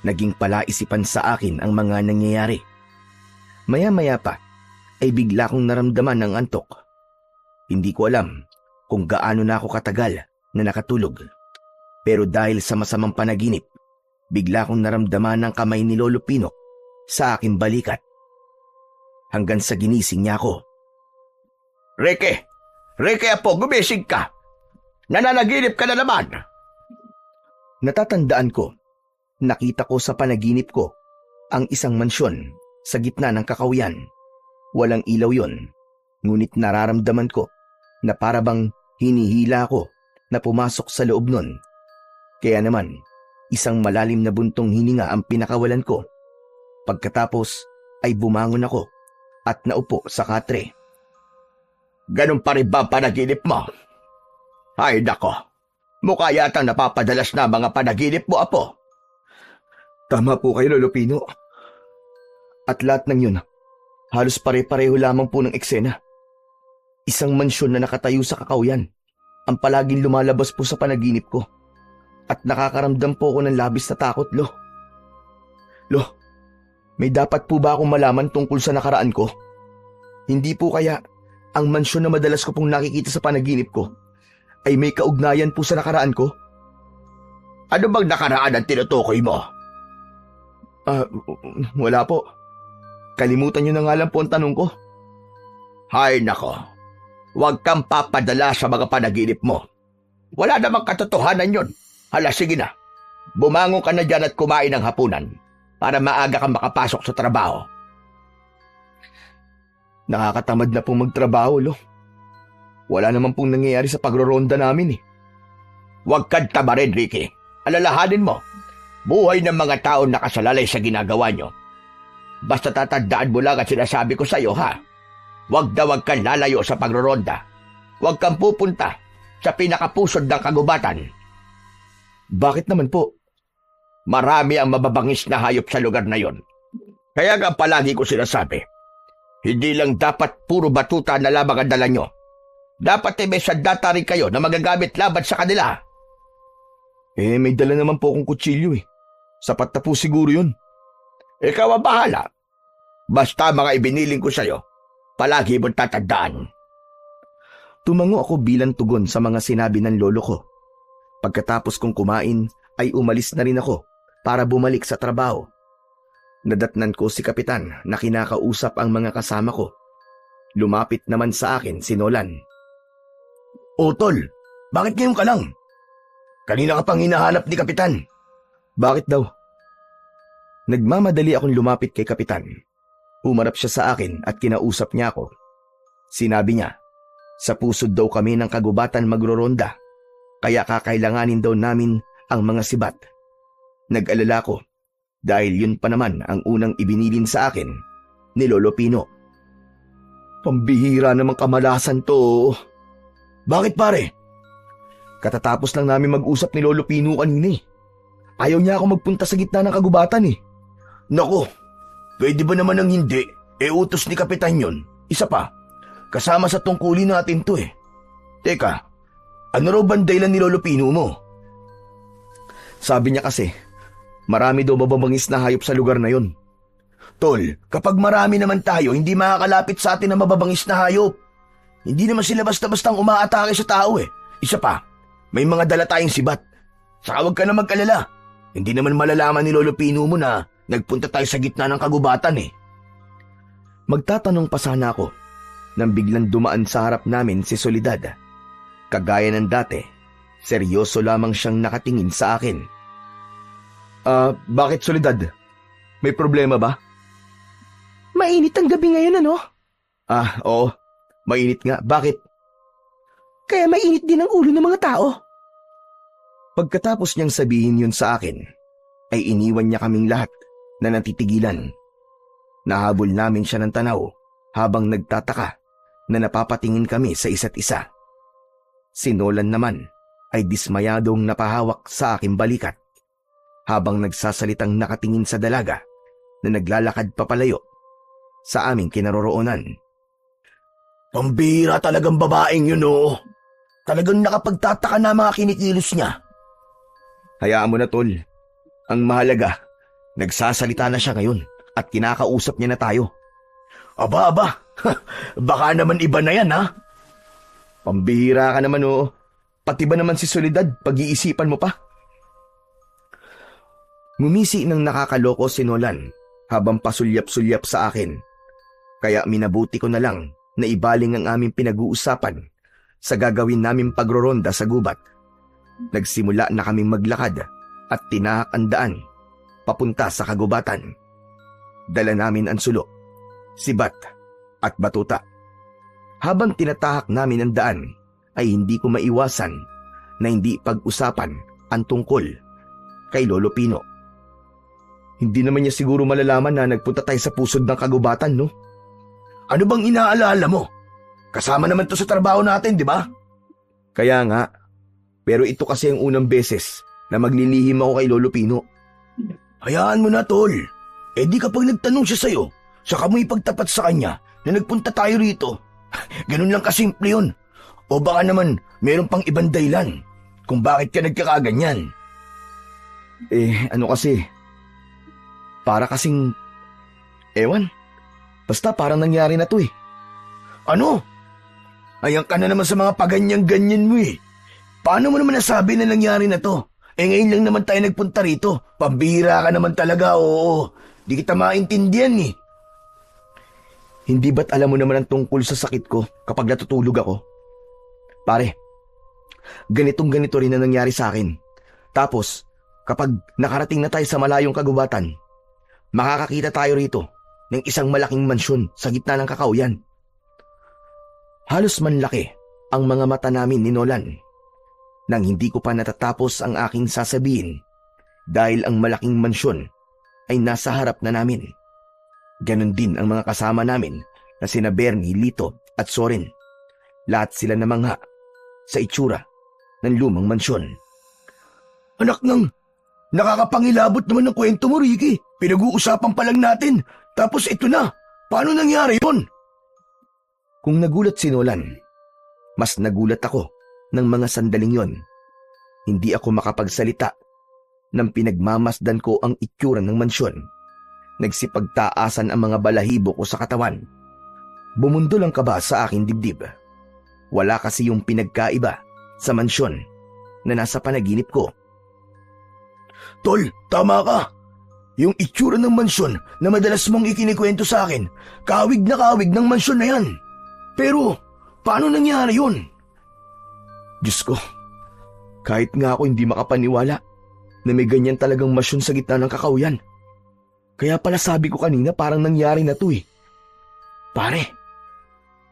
Naging palaisipan sa akin ang mga nangyayari. Maya-maya pa, ay bigla kong naramdaman ng antok. Hindi ko alam kung gaano na ako katagal na nakatulog. Pero dahil sa masamang panaginip, bigla kong naramdaman ng kamay ni Lolo Pino sa aking balikat. Hanggang sa ginising niya ako.
Ricky! Ricky apo, gumising ka! Nananaginip ka na naman!
Natatandaan ko, nakita ko sa panaginip ko ang isang mansyon sa gitna ng kakahuyan. Walang ilaw yon, ngunit nararamdaman ko na parabang hinihila ako na pumasok sa loob nun. Kaya naman, isang malalim na buntong hininga ang pinakawalan ko. Pagkatapos ay bumangon ako at naupo sa katre.
Ganun pa rin ba panaginip mo? Ay nako, mukha yatang napapadalas na mga panaginip mo, apo.
Tama po kayo, Lolo Pino. At lahat ng yun, halos pare-pareho lamang po ng eksena. Isang mansyon na nakatayo sa kakahuyan ang palaging lumalabas po sa panaginip ko. At nakakaramdam po ako ng labis na takot, Lo. Lo, may dapat po ba akong malaman tungkol sa nakaraan ko? Hindi po kaya ang mansyon na madalas ko pong nakikita sa panaginip ko ay may kaugnayan po sa nakaraan ko?
Ano bang nakaraan ang tinutukoy mo?
Wala po. Kalimutan niyo na nga lang po ang tanong ko.
Hay nako, huwag kang papadala sa mga panaginip mo. Wala namang katotohanan yun. Hala, sige na. bumangon ka na dyan at kumain ng hapunan para maaga kang makapasok sa trabaho.
Nakakatamad na pong magtrabaho, Lo. Wala naman pong nangyayari sa pagroronda namin eh.
Huwag kang tabarin, Ricky. Alalahanin mo, buhay ng mga tao nakasalalay sa ginagawa nyo. Basta tatandaan mo lang at sinasabi ko sa'yo, ha? Huwag kang lalayo sa pagroronda. Huwag kang pupunta sa pinakapusod ng kagubatan.
Bakit naman po?
Marami ang mababangis na hayop sa lugar na yon. Kaya nga palagi ko sinasabi, hindi lang dapat puro batuta na lamang ang dala nyo. Dapat may sandata rin kayo na magagamit laban sa kanila.
May dala naman po akong kutsilyo eh. Sapat na po siguro yun.
Ikaw ang bahala. Basta mga ibiniling ko sa'yo, palagi mong tatandaan.
Tumango ako bilang tugon sa mga sinabi ng lolo ko. Pagkatapos kong kumain ay umalis na rin ako para bumalik sa trabaho. Nadatnan ko si Kapitan na kinakausap ang mga kasama ko. Lumapit naman sa akin si Nolan.
O tol, bakit ngayon ka lang? Kanina ka pang hinahanap ni Kapitan.
Bakit daw? Nagmamadali akong lumapit kay Kapitan. Umarap siya sa akin at kinausap niya ako. Sinabi niya, sa pusod daw kami ng kagubatan magroronda, kaya kakailanganin daw namin ang mga sibat. Nag-alala ko dahil yun pa naman ang unang ibinilin sa akin ni Lolo Pino. Pambihira namang kamalasan to.
Bakit pare?
Katatapos lang namin mag-usap ni Lolo Pino kanina eh. Ayaw niya ako magpunta sa gitna ng kagubatan eh.
Naku, pwede ba naman ang hindi? Utos ni Kapitan yun. Isa pa, kasama sa tungkulin natin to eh. Teka, ano raw bang dahilan ni Lolo Pino mo?
Sabi niya kasi, marami daw mababangis na hayop sa lugar na yon.
Tol, kapag marami naman tayo, hindi makakalapit sa atin ang mababangis na hayop. Hindi naman sila basta-bastang umaatake sa tao eh. Isa pa, may mga dala tayong sibat. Saka huwag ka na mag-alala. Hindi naman malalaman ni Lolo Pino mo na nagpunta tayo sa gitna ng kagubatan eh.
Magtatanong pa sana ako nang biglang dumaan sa harap namin si Soledad. Kagaya ng dati, seryoso lamang siyang nakatingin sa akin. Bakit Soledad? May problema ba?
Mainit ang gabi ngayon, ano?
Oo. Mainit nga. Bakit?
Kaya mainit din ang ulo ng mga tao.
Pagkatapos niyang sabihin yun sa akin, ay iniwan niya kaming lahat na natitigilan. Nahabol namin siya ng tanaw habang nagtataka na napapatingin kami sa isa't isa. Si Nolan naman ay dismayadong napahawak sa aking balikat habang nagsasalitang nakatingin sa dalaga na naglalakad papalayo sa aming kinaroroonan.
Pambira talagang babaeng yun oo. Talagang nakapagtataka na mga kinikilos niya.
Hayaan mo na tol. Ang mahalaga, nagsasalita na siya ngayon at kinakausap niya na tayo.
Aba, baka naman iba na yan ha?
Pambihira ka naman oo. Pati ba naman si Soledad, pag-iisipan mo pa? Ngumisi ng nakakaloko si Nolan habang pasulyap-sulyap sa akin. Kaya minabuti ko na lang na ibaling ang aming pinag-uusapan sa gagawin naming pagroronda sa gubat. Nagsimula na kaming maglakad at tinahak ang daan papunta sa kagubatan. Dala namin ang sulo, sibat at batuta. Habang tinatahak namin ang daan, ay hindi ko maiwasan na hindi pag-usapan ang tungkol kay Lolo Pino. Hindi naman niya siguro malalaman na nagpunta tayo sa pusod ng kagubatan, no?
Ano bang inaalala mo? Kasama naman to sa trabaho natin, di ba?
Kaya nga, pero ito kasi ang unang beses na maglilihim ako kay Lolo Pino.
Hayaan mo na, tol. Di kapag nagtanong siya sa'yo, saka mo ipagtapat sa kanya na nagpunta tayo rito. Ganun lang kasimple yun. O baka naman meron pang ibang dahilan kung bakit ka nagkakaganyan.
Ano kasi, para kasing, ewan, basta parang nangyari na to eh.
Ano? Ayan ka na naman sa mga paganyan-ganyan mo eh. Paano mo naman nasabi na nangyari na to? Ngayon lang naman tayo nagpunta rito. Pambihira ka naman talaga, oo. Di kita maintindihan eh.
Hindi ba't alam mo naman ang tungkol sa sakit ko kapag natutulog ako? Pare, ganito rin na nangyari sa akin. Tapos, Kapag nakarating na tayo sa malayong kagubatan, makakakita tayo rito ng isang malaking mansyon sa gitna ng kakauyan. Halos manlaki ang mga mata namin ni Nolan nang hindi ko pa natatapos ang aking sasabihin dahil ang malaking mansyon ay nasa harap na namin. Ganon din ang mga kasama namin na sina Bernie, Lito at Soren. Lahat sila namangha sa itsura ng lumang mansyon.
Anak ng, nakakapangilabot naman ng kwento mo, Ricky. Pinag-uusapan pa lang natin, tapos ito na. Paano nangyari yun?
Kung nagulat si Nolan, mas nagulat ako ng mga sandaling yon. Hindi ako makapagsalita nang pinagmamasdan ko ang itsura ng mansyon. Nagsipagtaasan ang mga balahibo ko sa katawan. Bumundol ang kaba sa aking dibdib. Wala kasi yung pinagkaiba sa mansyon na nasa panaginip ko.
Tol, tama ka. Yung itsura ng mansyon na madalas mong ikinikwento sa akin, kawig na kawig ng mansyon na yan. Pero, paano nangyari yun?
Diyos ko, kahit nga ako hindi makapaniwala na may ganyan talagang mansyon sa gitna ng kakauyan. Kaya pala sabi ko kanina parang nangyari na to eh. Pare,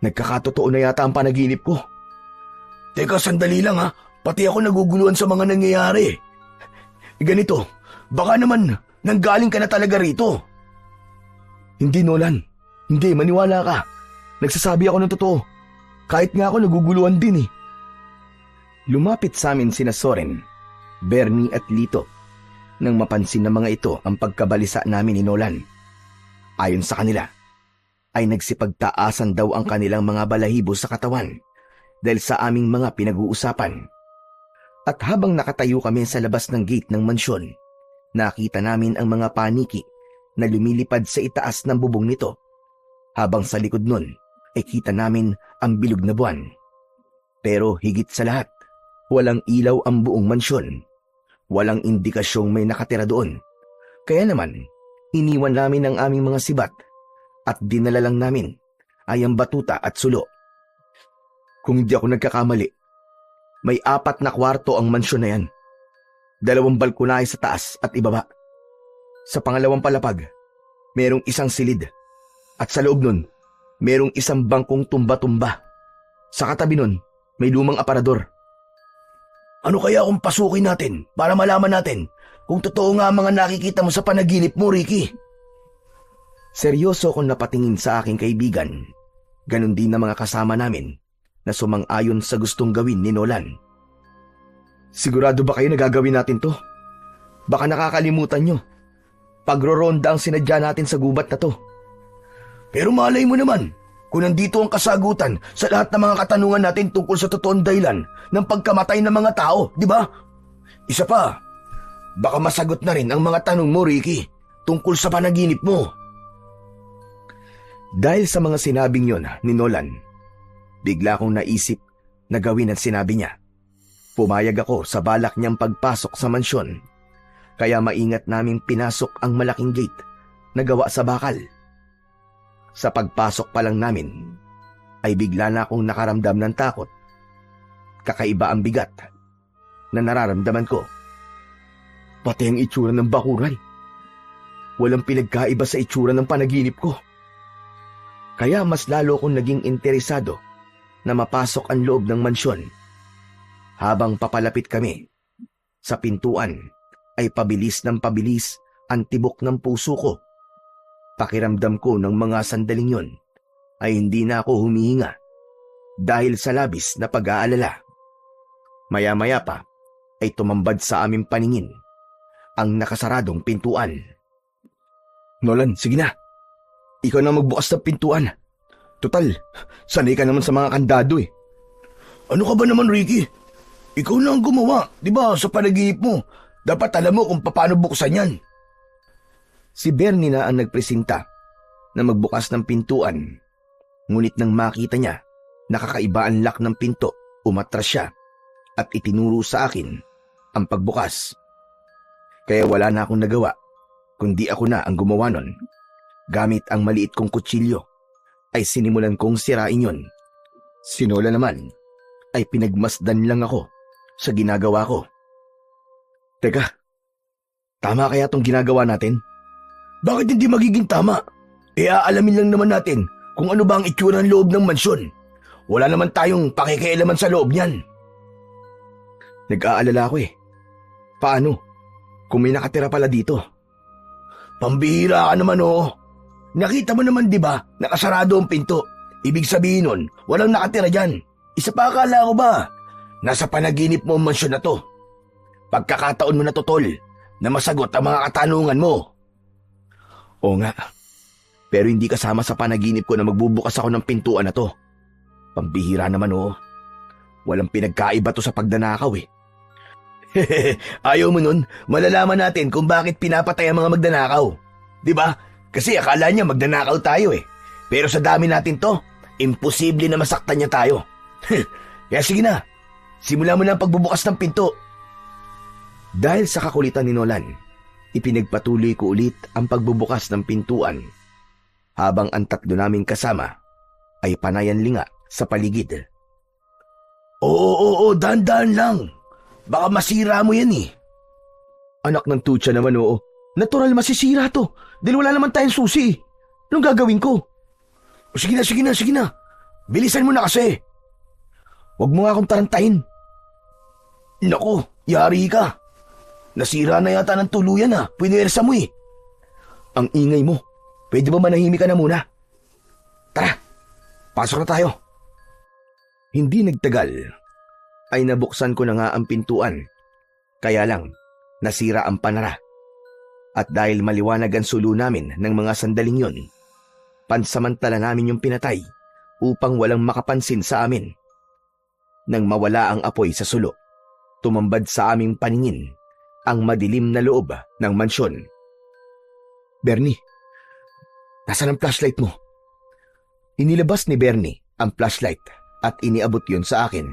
nagkakatotoo na yata ang panaginip ko.
Teka, sandali lang ha. Pati ako naguguluhan sa mga nangyayari. Ganito, baka naman nanggaling ka na talaga rito.
Hindi, Nolan. Hindi, maniwala ka. Nagsasabi ako ng totoo. Kahit nga ako naguguluhan din eh. Lumapit sa amin sina Soren, Bernie at Lito nang mapansin ng mga ito ang pagkabalisa namin ni Nolan. Ayon sa kanila, ay nagsipagtaasan daw ang kanilang mga balahibo sa katawan dahil sa aming mga pinag-uusapan. At habang nakatayo kami sa labas ng gate ng mansyon, nakita namin ang mga paniki na lumilipad sa itaas ng bubong nito. Habang sa likod nun ay kita namin ang bilog na buwan. Pero higit sa lahat, walang ilaw ang buong mansyon. Walang indikasyong may nakatira doon. Kaya naman, iniwan namin ang aming mga sibat at dinala lang namin ay ang batuta at sulo. Kung hindi ako nagkakamali, may 4 na kwarto ang mansyon na yan. 2 balkonahe sa taas at ibaba. Sa pangalawang palapag, merong isang silid. At sa loob nun, merong isang bangkong tumba-tumba. Sa katabi nun, may lumang aparador.
Ano kaya kung pasukin natin para malaman natin kung totoo nga ang mga nakikita mo sa panaginip mo, Ricky?
Seryoso akong napatingin sa aking kaibigan. Ganon din na mga kasama namin na sumang-ayon sa gustong gawin ni Nolan. Sigurado ba kayo na gagawin natin to? Baka nakakalimutan nyo. Pagroronda ang sinadya natin sa gubat na to.
Pero malay mo naman, kung nandito ang kasagutan sa lahat ng mga katanungan natin tungkol sa totoong dahilan ng pagkamatay ng mga tao, di ba? Isa pa, baka masagot na rin ang mga tanong mo, Ricky, tungkol sa panaginip mo.
Dahil sa mga sinabing yon ni Nolan, bigla kong naisip na gawin ang sinabi niya. Pumayag ako sa balak niyang pagpasok sa mansyon, kaya maingat naming pinasok ang malaking gate na gawa sa bakal. Sa pagpasok pa lang namin, ay bigla na akong nakaramdam ng takot. Kakaiba ang bigat na nararamdaman ko. Pati ang itsura ng bakuran. Walang pinagkaiba sa itsura ng panaginip ko. Kaya mas lalo akong naging interesado na mapasok ang loob ng mansyon. Habang papalapit kami, sa pintuan ay pabilis ng pabilis ang tibok ng puso ko. Pakiramdam ko ng mga sandaling yon ay hindi na ako humihinga dahil sa labis na pag-aalala. Maya-maya pa ay tumambad sa aming paningin ang nakasaradong pintuan. Nolan, sige na. Ikaw na magbukas ng pintuan. Total, sanay ka naman sa mga kandado eh.
Ano ka ba naman, Ricky? Ikaw na ang gumawa, di ba, sa panaginip mo. Dapat alam mo kung paano buksan yan.
Si Bernie na ang nagpresenta na magbukas ng pintuan. Ngunit nang makita niya, nakakaiba ang lock ng pinto, umatras siya at itinuro sa akin ang pagbukas. Kaya wala na akong nagawa, kundi ako na ang gumawa nun. Gamit ang maliit kong kutsilyo, ay sinimulan kong sirain yon. Si Nola naman, ay pinagmasdan lang ako sa ginagawa ko. Teka, Tama kaya tong ginagawa natin?
Bakit hindi magiging tama? Aalamin lang naman natin kung ano ba ang itsura ng loob ng mansyon. Wala naman tayong pakikialaman sa loob niyan.
Nag-aalala ako eh. Paano? Kung may nakatira pala dito.
Pambihira ka naman oo. Nakita mo naman di ba, nakasarado ang pinto. Ibig sabihin nun, walang nakatira dyan. Isa pa akala ko ba? Nasa panaginip mo ang mansyon na to. Pagkakataon mo na to, tol, na masagot ang mga katanungan mo.
Oo nga. Pero hindi kasama sa panaginip ko na magbubukas ako ng pintuan na to. Pambihira naman oo. Walang pinagkaiba to sa pagdanakaw eh.
Ayaw mo nun, malalaman natin kung bakit pinapatay ang mga magdanakaw. Di ba? Kasi akala niya magdanakaw tayo eh. Pero sa dami natin to, imposible na masaktan niya tayo. Kaya sige na, simulan mo na ang pagbubukas ng pinto.
Dahil sa kakulitan ni Nolan, ipinagpatuloy ko ulit ang pagbubukas ng pintuan habang ang tatlo naming kasama ay panayan linga sa paligid.
Oo, dahan-dahan lang. Baka masira mo yan eh.
Anak ng tutsa naman oo. Natural masisira to dahil wala naman tayong susi. Anong gagawin ko?
Sige na. Bilisan mo na kasi.
Huwag mo nga akong tarantahin.
Naku, yari ka. Nasira na yata ng tuluyan ah. Pinuwersa mo eh.
Ang ingay mo. Pwede ba manahimik ka na muna?
Tara, pasok na tayo.
Hindi nagtagal ay nabuksan ko na nga ang pintuan. Kaya lang, nasira ang panara. At dahil maliwanag ang sulo namin ng mga sandaling yon, pansamantala namin yung pinatay upang walang makapansin sa amin. Nang mawala ang apoy sa sulo, tumambad sa aming paningin ang madilim na loob ng mansyon. Bernie, nasaan ang flashlight mo? Inilabas ni Bernie ang flashlight at iniabot yon sa akin.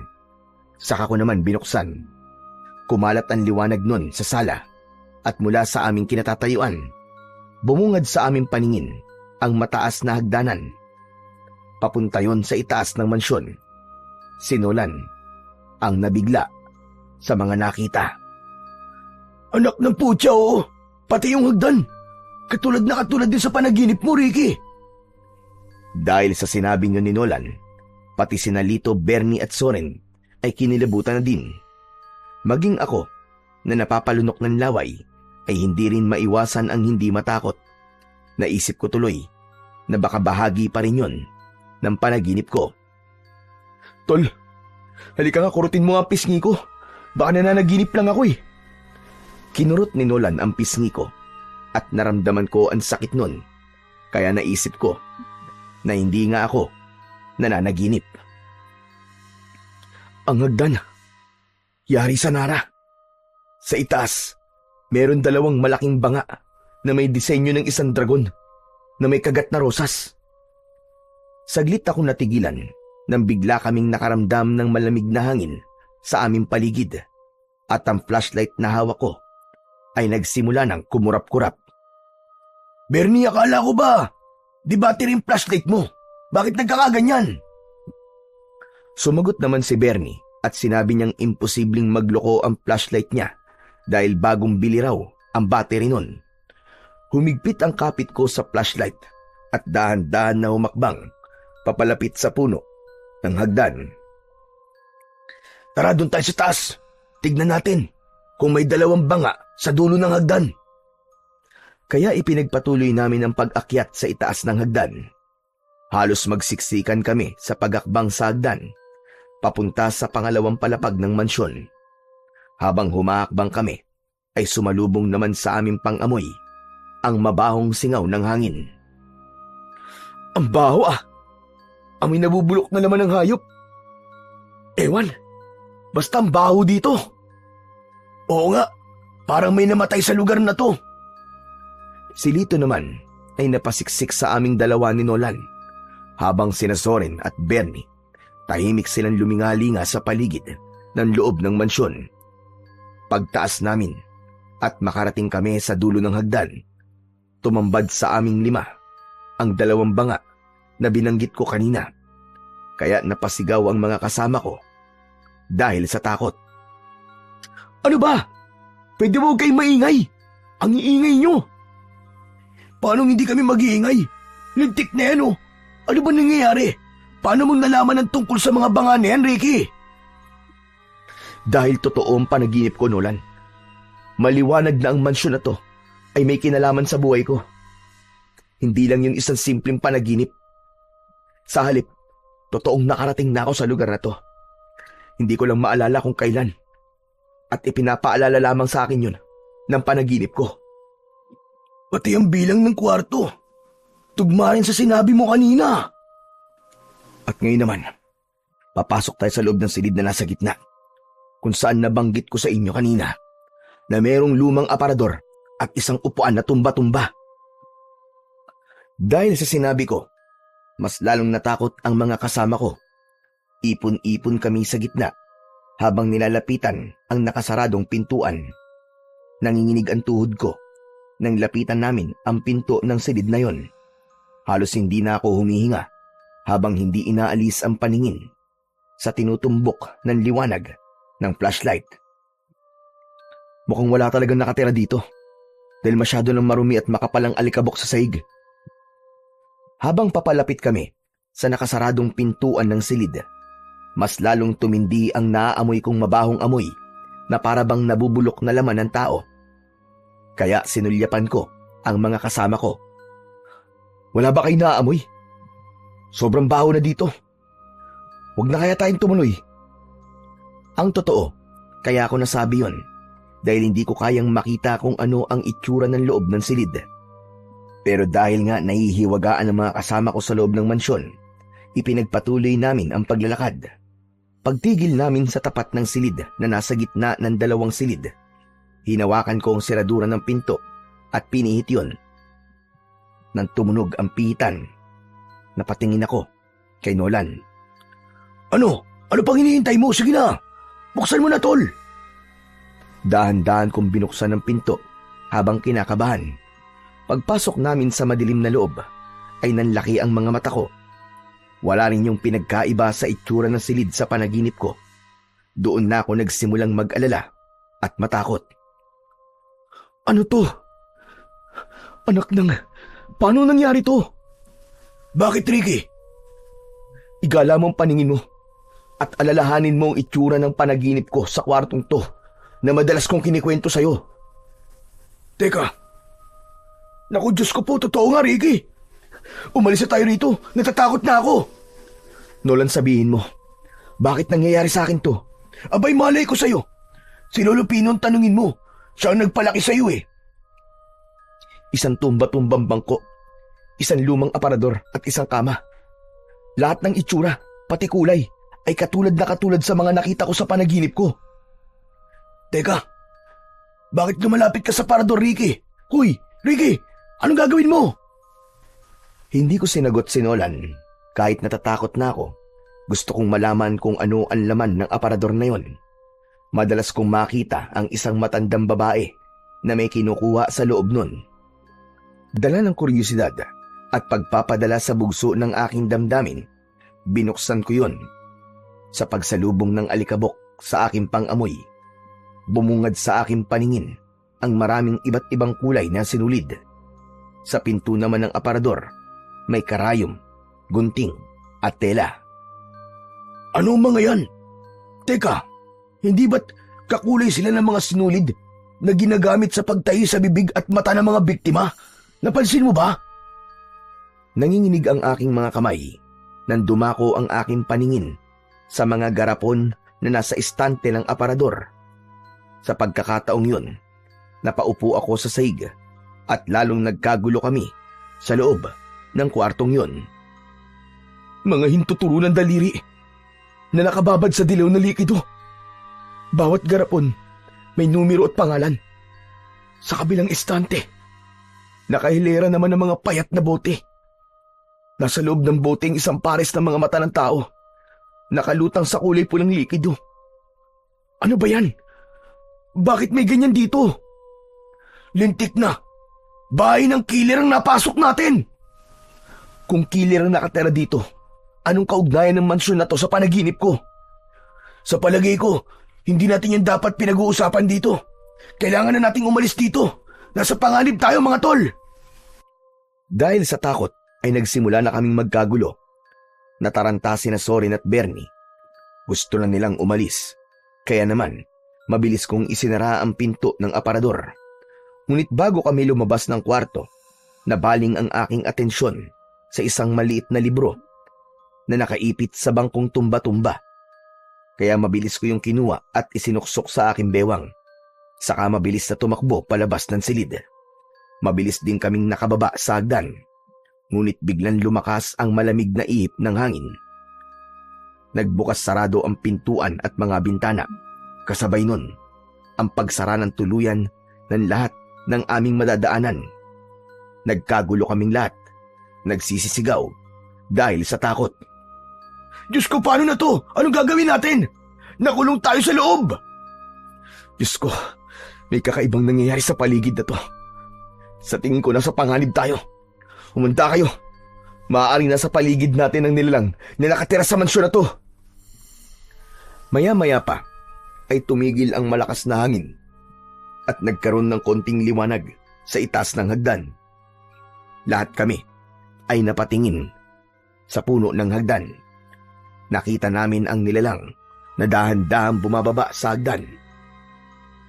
Saka ko naman binuksan. Kumalat ang liwanag nun sa sala at mula sa aming kinatatayuan, bumungad sa aming paningin ang mataas na hagdanan. Papunta yon sa itaas ng mansyon. Si Nolan ang nabigla sa mga nakita.
Anak ng putya oo. Pati yung hagdan. Katulad din sa panaginip mo, Ricky.
Dahil sa sinabi niyo ni Nolan, pati sina Lito, Bernie at Soren ay kinilabutan na din. Maging ako na napapalunok ng laway ay hindi rin maiwasan ang hindi matakot. Naisip ko tuloy na baka bahagi pa rin yon ng panaginip ko.
Tol, halika nga kurutin mo ang pisngi ko. Baka nananaginip lang ako eh.
Kinurot ni Nolan ang pisngi ko at naramdaman ko ang sakit nun. Kaya naisip ko na hindi nga ako nananaginip.
Ang hagdan. Yari sa Nara. Sa itaas, meron 2 malaking banga na may disenyo ng isang dragon na may kagat na rosas.
Saglit akong natigilan nang bigla kaming nakaramdam ng malamig na hangin sa aming paligid at ang flashlight na hawak ko ay nagsimula ng kumurap-kurap.
Bernie, akala ko ba? Di battery yung flashlight mo? Bakit nagkakaganyan?
Sumagot naman si Bernie at sinabi niyang imposibleng magloko ang flashlight niya dahil bagong bili raw ang battery nun. Humigpit ang kapit ko sa flashlight at dahan-dahan na humakbang papalapit sa puno ng hagdan.
Tara, doon tayo sa taas. Tignan natin kung may 2 banga sa dulo ng hagdan.
Kaya ipinagpatuloy namin ang pag-akyat sa itaas ng hagdan. Halos magsiksikan kami sa pag-akbang sa hagdan, papunta sa pangalawang palapag ng mansyon. Habang humaakbang kami, ay sumalubong naman sa aming pang-amoy ang mabahong singaw ng hangin.
Ang baho ah! Amoy nabubulok na naman ng hayop. Ewan, basta ang baho dito. Oo nga, parang may namatay sa lugar na to.
Si Lito naman ay napasiksik sa aming dalawa ni Nolan, habang sina Soren at Bernie tahimik silang lumingalinga sa paligid ng loob ng mansyon. Pagtaas namin at makarating kami sa dulo ng hagdan, tumambad sa aming 5 ang 2 banga na binanggit ko kanina, kaya napasigaw ang mga kasama ko dahil sa takot.
Ano ba? Pwede mo kayong maingay? Ang iingay nyo! Paano hindi kami mag-iingay? Lintik na yan, oh! Ano ba nangyayari? Paano mong nalaman ang tungkol sa mga banga na yan, Ricky?
Dahil totoo ang panaginip ko, Nolan. Maliwanag na ang mansyon na to ay may kinalaman sa buhay ko. Hindi lang yung isang simpleng panaginip. Sa halip, totoong nakarating na ako sa lugar na to. Hindi ko lang maalala kung kailan. At ipinapaalala lamang sa akin yun ng panaginip ko.
Pati ang bilang ng kwarto. Tugma rin sa sinabi mo kanina.
At ngayon naman, papasok tayo sa loob ng silid na nasa gitna, kung saan nabanggit ko sa inyo kanina na mayroong lumang aparador at isang upuan na tumba-tumba. Dahil sa sinabi ko, mas lalong natakot ang mga kasama ko. Ipon-ipon kami sa gitna habang nilalapitan ang nakasaradong pintuan. Nanginginig ang tuhod ko nang lapitan namin ang pinto ng silid na yon. Halos hindi na ako humihinga habang hindi inaalis ang paningin sa tinutumbok ng liwanag ng flashlight. Mukhang wala talagang nakatira dito dahil masyado ng marumi at makapalang alikabok sa sahig. Habang papalapit kami sa nakasaradong pintuan ng silid, mas lalong tumindi ang naaamoy kong mabahong amoy na parabang nabubulok na laman ng tao. Kaya sinulyapan ko ang mga kasama ko. Wala ba kayo naaamoy? Sobrang baho na dito. Huwag na kaya tayong tumuloy. Ang totoo, kaya ako nasabi yon dahil hindi ko kayang makita kung ano ang itsura ng loob ng silid. Pero dahil nga nahihiwagaan ang mga kasama ko sa loob ng mansyon, ipinagpatuloy namin ang paglalakad. Pagtigil namin sa tapat ng silid na nasa gitna ng dalawang silid, hinawakan ko ang seradura ng pinto at pinihit yon. Nang tumunog ang pihitan, napatingin ako kay Nolan.
Ano? Ano pang hinihintay mo? Sige na! Buksan mo na, tol!
Dahan-dahan kong binuksan ang pinto habang kinakabahan. Pagpasok namin sa madilim na loob, ay nanlaki ang mga mata ko. Wala rin yung pinagkaiba sa itsura ng silid sa panaginip ko. Doon na ako nagsimulang mag-alala at matakot.
Ano to? Anak ng... Paano nangyari to? Bakit, Ricky?
Igala mo ang paningin mo at alalahanin mo ang itsura ng panaginip ko sa kwartong to na madalas kong kinikwento sa'yo.
Teka. Naku, Diyos ko po, totoo nga, Ricky. Umalis na tayo rito. Natatakot na ako.
Nolan, sabihin mo, bakit nangyayari sa akin to?
Abay, malay ko sa'yo. Si Lolo Pino ang tanungin mo. Siya ang nagpalaki sa'yo eh.
Isang tumba-tumbang bangko, isang lumang aparador at isang kama. Lahat ng itsura, pati kulay, ay katulad na katulad sa mga nakita ko sa panaginip ko.
Teka, bakit lumalapit ka sa aparador, Ricky? Huy, Ricky, anong gagawin mo?
Hindi ko sinagot si Nolan. Kahit natatakot na ako, gusto kong malaman kung ano ang laman ng aparador na yon. Madalas kong makita ang isang matandang babae na may kinukuha sa loob nun. Dala ng kuryosidad at pagpapadala sa bugso ng aking damdamin, binuksan ko yun. Sa pagsalubong ng alikabok sa aking pangamoy, bumungad sa aking paningin ang maraming iba't ibang kulay na sinulid. Sa pinto naman ng aparador, may karayom, gunting at tela.
Ano mga yan? Teka, hindi ba't kakulay sila ng mga sinulid na ginagamit sa pagtahi sa bibig at mata ng mga biktima? Napansin mo ba?
Nanginginig ang aking mga kamay nang dumako ang aking paningin sa mga garapon na nasa istante ng aparador. Sa pagkakataong yun, napaupo ako sa sahig at lalong nagkagulo kami sa loob ng kwartong yun.
Mga hintuturo ng daliri na nakababad sa dilaw na likido. Bawat garapon may numero at pangalan. Sa kabilang istante, nakahilera naman ng mga payat na bote. Nasa loob ng bote ang isang pares ng mga mata ng tao, nakalutang sa kulay pulang likido. Ano ba yan? Bakit may ganyan dito? Lintik na! Bahay ng killer ang napasok natin!
Kung killer ang nakatira dito, anong kaugnayan ng mansyon na to sa panaginip ko?
Sa palagay ko, hindi natin yan dapat pinag-uusapan dito. Kailangan na nating umalis dito. Nasa panganib tayo mga tol!
Dahil sa takot ay nagsimula na kaming magkagulo. Nataranta sina Soren at Bernie. Gusto na nilang umalis. Kaya naman, mabilis kong isinara ang pinto ng aparador. Ngunit bago kami lumabas ng kwarto, nabaling ang aking atensyon sa isang maliit na libro na nakaipit sa bangkong tumba-tumba. Kaya mabilis ko yung kinuha at isinuksok sa aking bewang. Saka mabilis na tumakbo palabas ng silid. Mabilis din kaming nakababa sa hagdan. Ngunit biglang lumakas ang malamig na ihip ng hangin. Nagbukas sarado ang pintuan at mga bintana. Kasabay nun, ang pagsara ng tuluyan ng lahat ng aming madadaanan. Nagkagulo kaming lahat. Nagsisisigaw dahil sa takot.
Diyos ko, paano na to? Anong gagawin natin? Nakulong tayo sa loob!
Diyos ko, may kakaibang nangyayari sa paligid na to. Sa tingin ko nasa panganib tayo. Humanda kayo. Maaaring nasa paligid natin ang nilalang na nakatira sa mansyon na to. Maya-maya pa ay tumigil ang malakas na hangin at nagkaroon ng konting liwanag sa itaas ng hagdan. Lahat kami ay napatingin sa puno ng hagdan. Nakita namin ang nilalang na dahan-dahan bumababa sa hagdan.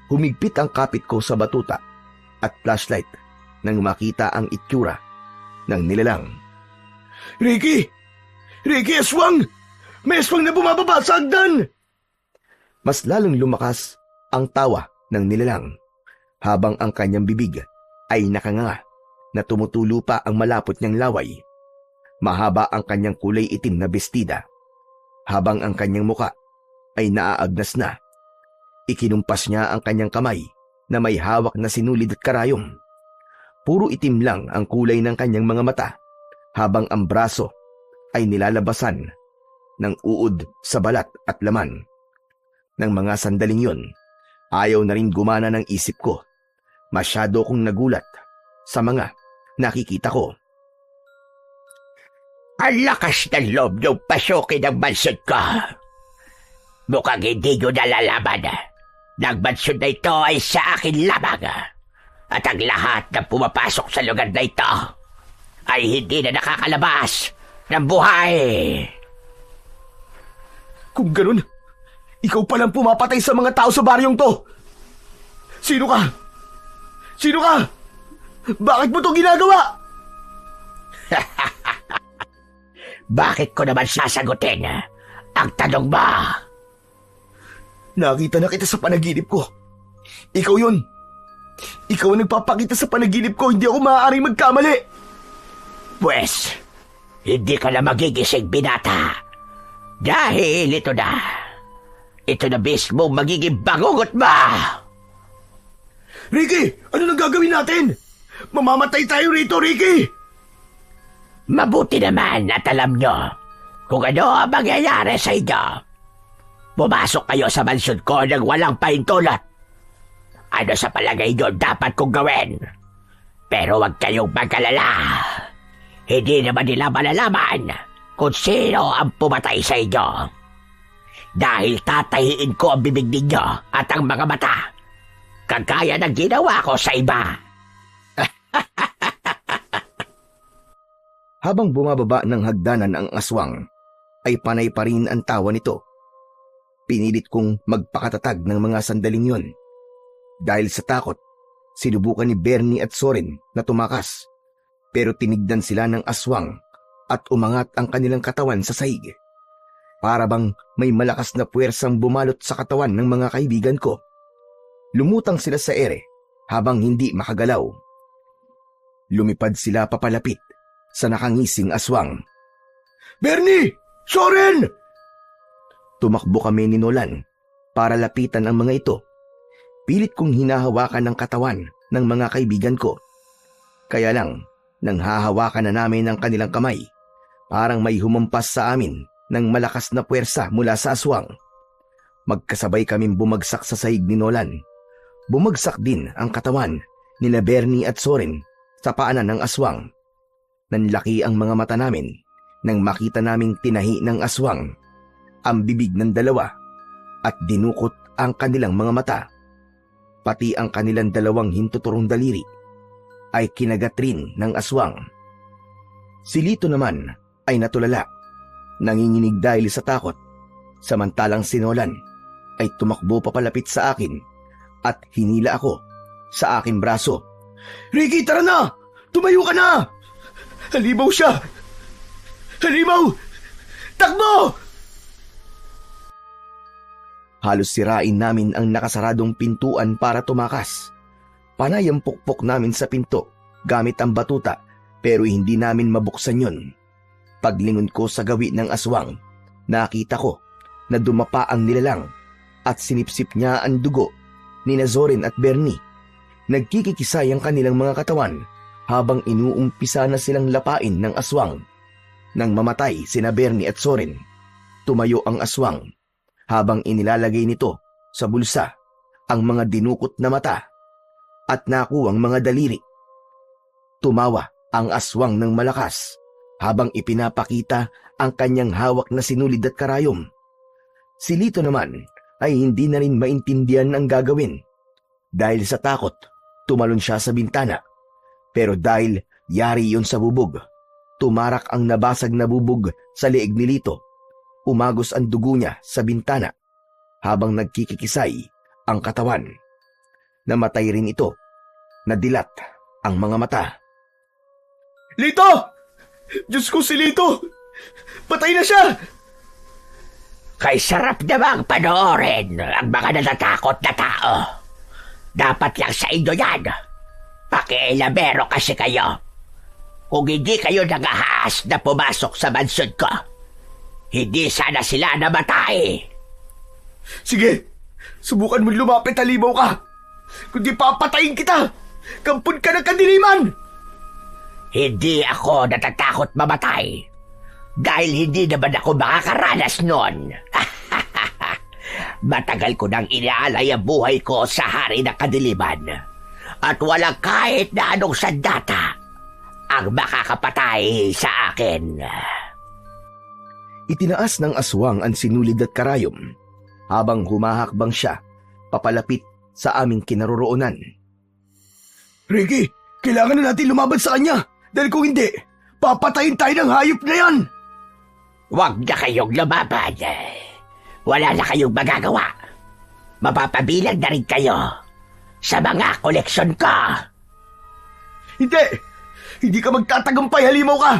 Humigpit ang kapit ko sa batuta at flashlight nang makita ang itsura ng nilalang.
Ricky! Ricky, aswang! May aswang na bumababa sa hagdan!
Mas lalong lumakas ang tawa ng nilalang habang ang kanyang bibig ay nakanganga na tumutulo pa ang malapot niyang laway. Mahaba ang kanyang kulay itim na bestida habang ang kanyang muka ay naaagnas na. Ikinumpas niya ang kanyang kamay na may hawak na sinulid at karayom. Puro itim lang ang kulay ng kanyang mga mata habang ang braso ay nilalabasan ng uod sa balat at laman. Nang mga sandaling yon, ayaw na rin gumana ng isip ko. Masyado kong nagulat sa mga nakikita ko.
Ang lakas ng loob niyong pasukin ang mansyon ko. Mukhang hindi niyo nalalaman. Ang mansyon na ito ay sa akin lamang. At ang lahat na pumapasok sa lugar na ito ay hindi na nakakalabas ng buhay.
Kung ganun, ikaw palang pumapatay sa mga tao sa baryong to. Sino ka? Sino ka? Bakit mo to ginagawa?
Bakit ko naman sasagutin ang tanong mo?
Nakita na kita sa panaginip ko. Ikaw yun. Ikaw ang nagpapakita sa panaginip ko. Hindi ako maaaring magkamali.
Pwes, hindi ka na magigising, binata. Dahil ito na. Ito na mismo magiging bangungot mo.
Ricky, ano nang gagawin natin? Mamamatay tayo rito, Ricky!
Mabuti naman at alam nyo kung ano ang mangyayari sa inyo. Pumasok kayo sa mansyon ko nang walang pahintulot. Ano sa palagay nyo dapat kong gawin? Pero huwag kayong mag-alala. Hindi naman nila malalaman kung sino ang pumatay sa inyo. Dahil tatahiin ko ang bibig ninyo at ang mga mata. Kagaya ng ginawa ko sa iba.
Habang bumababa ng hagdanan ang aswang, ay panay pa rin ang tawa nito. Pinilit kong magpakatatag ng mga sandaling yon. Dahil sa takot, sinubukan ni Bernie at Soren na tumakas. Pero tinigdan sila ng aswang at umangat ang kanilang katawan sa sahig. Para bang may malakas na puwersang bumalot sa katawan ng mga kaibigan ko. Lumutang sila sa ere habang hindi makagalaw. Lumipad sila papalapit sa nakangising aswang.
Bernie! Soren!
Tumakbo kami ni Nolan para lapitan ang mga ito. Pilit kong hinahawakan ng katawan ng mga kaibigan ko. Kaya lang, nang hahawakan na namin ang kanilang kamay, parang may humampas sa amin ng malakas na puwersa mula sa aswang. Magkasabay kaming bumagsak sa sahig ni Nolan. Bumagsak din ang katawan nila Bernie at Soren sa paanan ng aswang. Nanlaki ang mga mata namin nang makita naming tinahi ng aswang ang bibig ng dalawa at dinukot ang kanilang mga mata, pati ang kanilang dalawang hintuturong daliri ay kinagat rin ng aswang. Si Lito naman ay natulala, nanginginig dahil sa takot, samantalang si Nolan ay tumakbo papalapit sa akin at hinila ako sa aking braso.
Ricky, tara na! Tumayo ka na! Halimaw siya! Halimaw! Takbo!
Halos sirain namin ang nakasaradong pintuan para tumakas. Panay ang pukpok namin sa pinto gamit ang batuta pero hindi namin mabuksan yun. Paglingon ko sa gawi ng aswang, nakita ko na dumapa ang nilalang at sinipsip niya ang dugo ni Zorin at Bernie. Nagkikikisay ang kanilang mga katawan habang inuumpisa na silang lapain ng aswang. Nang mamatay sina Bernie at Zorin, tumayo ang aswang habang inilalagay nito sa bulsa ang mga dinukot na mata at nakuwang mga daliri. Tumawa ang aswang ng malakas habang ipinapakita ang kanyang hawak na sinulid at karayom. Si Lito naman ay hindi na rin maintindihan ang gagawin. Dahil sa takot, tumalon siya sa bintana. Pero dahil yari yon sa bubog, tumarak ang nabasag na bubog sa leeg ni Lito. Umagos ang dugo niya sa bintana habang nagkikikisay ang katawan. Namatay rin ito. Nadilat ang mga mata.
Lito! Diyos ko, si Lito! Patay na siya!
Kay sarap namang panoorin ang mga natatakot na tao. Dapat lang sa inyo yan. Pakialamero kasi kayo. Kung hindi kayo nangahaas na pumasok sa mansyon ko, hindi sana sila namatay.
Sige, subukan mo lumapit, halimaw ka. Kundi papatayin kita. Kampun ka ng kadiliman.
Hindi ako natatakot mamatay. Dahil hindi naman ako makakaranas nun. Matagal ko nang inaalay ang buhay ko sa hari ng kadiliman. At walang kahit na anong sandata ang makakapatay sa akin.
Itinaas ng aswang ang sinulid at karayom habang humahakbang siya papalapit sa aming kinaroroonan.
Ricky, kailangan na natin lumaban sa kanya. Dahil kung hindi, papatayin tayo ng hayop na yan.
Huwag na kayong lumaban. Wala na kayong magagawa. Mapapabilang na rin kayo sa mga koleksyon ko.
Hindi! Hindi ka magtatagumpay, halimaw ka!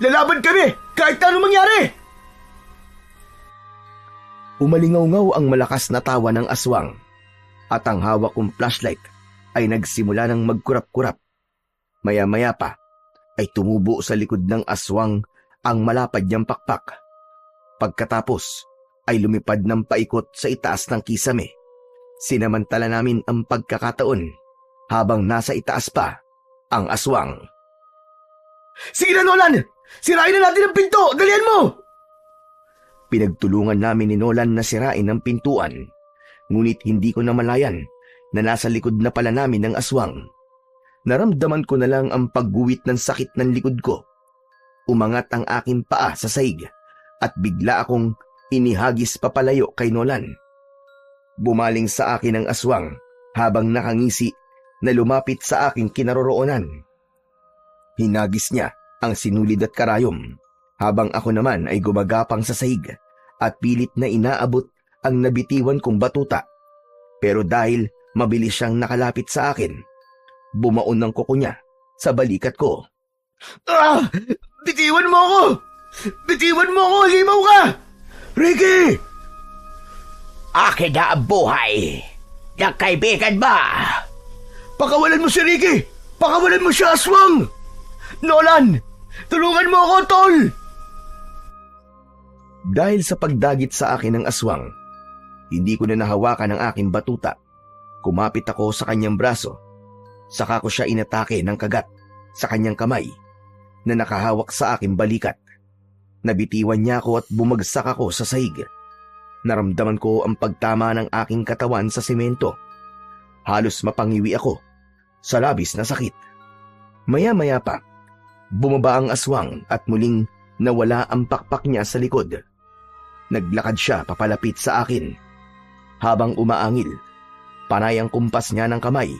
Lalaban kami kahit na anong mangyari!
Umalingaw-ngaw ang malakas na tawa ng aswang at ang hawak kong flashlight ay nagsimula ng magkurap-kurap. Maya-maya pa ay tumubo sa likod ng aswang ang malapad niyang pakpak. Pagkatapos ay lumipad ng paikot sa itaas ng kisame. Sinamantala namin ang pagkakataon habang nasa itaas pa ang aswang.
Sige na, Nolan! Sirain na natin ang pinto! Dalian mo!
Pinagtulungan namin ni Nolan na sirain ang pintuan, ngunit hindi ko namalayan na nasa likod na pala namin ng aswang. Naramdaman ko na lang ang pagguwit ng sakit ng likod ko. Umangat ang aking paa sa saig at bigla akong inihagis papalayo kay Nolan. Bumaling sa akin ang aswang habang nakangisi na lumapit sa aking kinaroroonan. Hinagis niya ang sinulid at karayom habang ako naman ay gumagapang sa saig at pilit na inaabot ang nabitiwan kong batuta. Pero dahil mabilis siyang nakalapit sa akin, bumaon ng kuko niya sa balikat ko.
Ah! Bitiwan mo ako! Bitiwan mo ako! Halimaw ka! Ricky!
Akin na ang buhay ng kaibigan ba?
Pakawalan mo si Ricky! Pakawalan mo siya, aswang! Nolan! Tulungan mo ako, tol!
Dahil sa pagdagit sa akin ng aswang, hindi ko na nahawakan ang aking batuta. Kumapit ako sa kanyang braso. Saka ko siya inatake ng kagat sa kanyang kamay na nakahawak sa aking balikat. Nabitiwan niya ako at bumagsak ako sa sahig. Naramdaman ko ang pagtama ng aking katawan sa semento. Halos mapangiwi ako sa labis na sakit. Maya-maya pa, bumaba ang aswang at muling nawala ang pakpak niya sa likod. Naglakad siya papalapit sa akin. Habang umaangil, panay ang kumpas niya ng kamay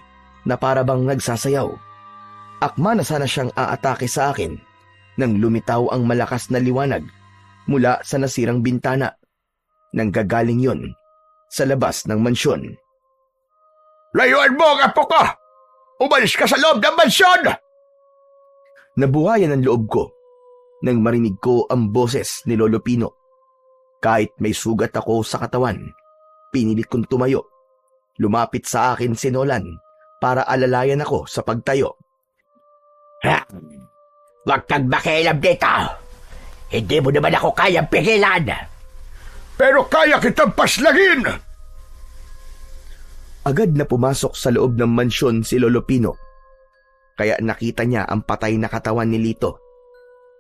na para bang nagsasayaw. Akma na sana siyang aatake sa akin nang lumitaw ang malakas na liwanag mula sa nasirang bintana. Nanggagaling yon sa labas ng mansyon.
Layuan mo ang apo ko! Umalis ka sa loob ng mansyon!
Nabuhayan ang loob ko nang marinig ko ang boses ni Lolo Pino. Kahit may sugat ako sa katawan, pinilit kong tumayo. Lumapit sa akin si Nolan para alalayan ako sa pagtayo.
Ha? Huwag kang makialam dito. Hindi mo naman ako kayang pigilan.
Pero kaya kitang paslagin!
Agad na pumasok sa loob ng mansyon si Lolo Pino. Kaya nakita niya ang patay na katawan ni Lito.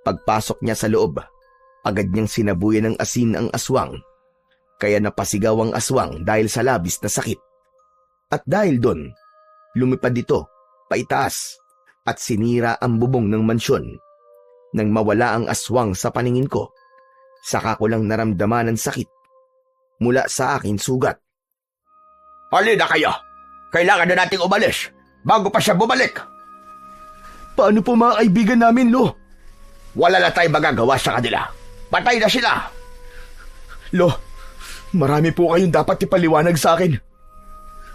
Pagpasok niya sa loob, agad niyang sinabuyan ng asin ang aswang. Kaya napasigaw ang aswang dahil sa labis na sakit. At dahil doon, lumipad ito, paitaas, at sinira ang bubong ng mansyon. Nang mawala ang aswang sa paningin ko, saka ko lang naramdaman ang sakit mula sa akin sugat.
Halina kayo! Kailangan na nating umalis bago pa siya bumalik!
Paano po mga kaibigan namin, Lo?
Wala na tayong magagawa sa kanila. Patay na sila!
Lo, marami po kayong dapat ipaliwanag sa akin.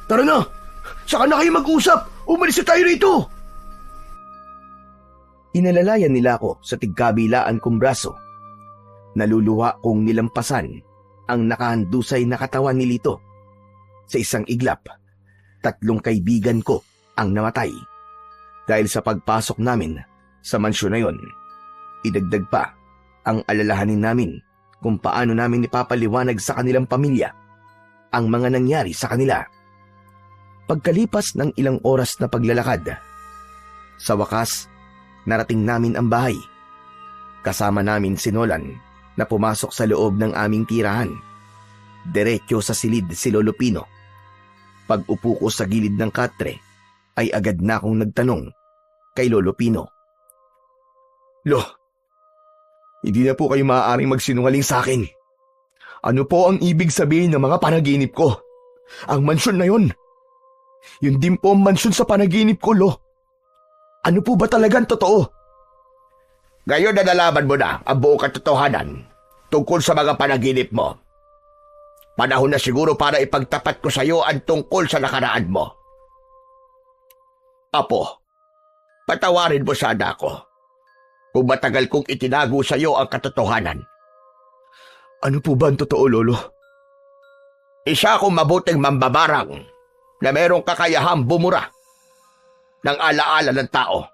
Tara na! Saka na kayo mag-usap! Umalis na tayo rito!
Inalalayan nila ako sa tigkabilaan kong braso. Naluluha kong nilampasan ang nakahandusay na katawan ni Lito. Sa isang iglap, 3 kaibigan ko ang namatay. Dahil sa pagpasok namin sa mansyon na yon, idagdag pa ang alalahanin namin kung paano namin ipapaliwanag sa kanilang pamilya ang mga nangyari sa kanila. Pagkalipas ng ilang oras na paglalakad, sa wakas, narating namin ang bahay. Kasama namin si Nolan na pumasok sa loob ng aming tirahan. Diretso sa silid si Lolo Pino. Pag-upo ko sa gilid ng katre, ay agad na akong nagtanong kay Lolo Pino.
Lo, hindi na po kayo maaaring magsinungaling sa akin. Ano po ang ibig sabihin ng mga panaginip ko? Ang mansyon na yon. Yun din po ang mansyon sa panaginip ko, Lo. Ano po ba talagang totoo? Ngayon na nalaman mo na ang buong katotohanan tungkol sa mga panaginip mo. Panahon na siguro para ipagtapat ko sa iyo ang tungkol sa nakaraan mo. Apo, patawarin mo sana ako kung matagal kong itinago sa iyo ang katotohanan.
Ano po ba ang totoo, Lolo?
Isa akong mabuting mambabarang na merong kakayahang bumura ng alaala ng tao.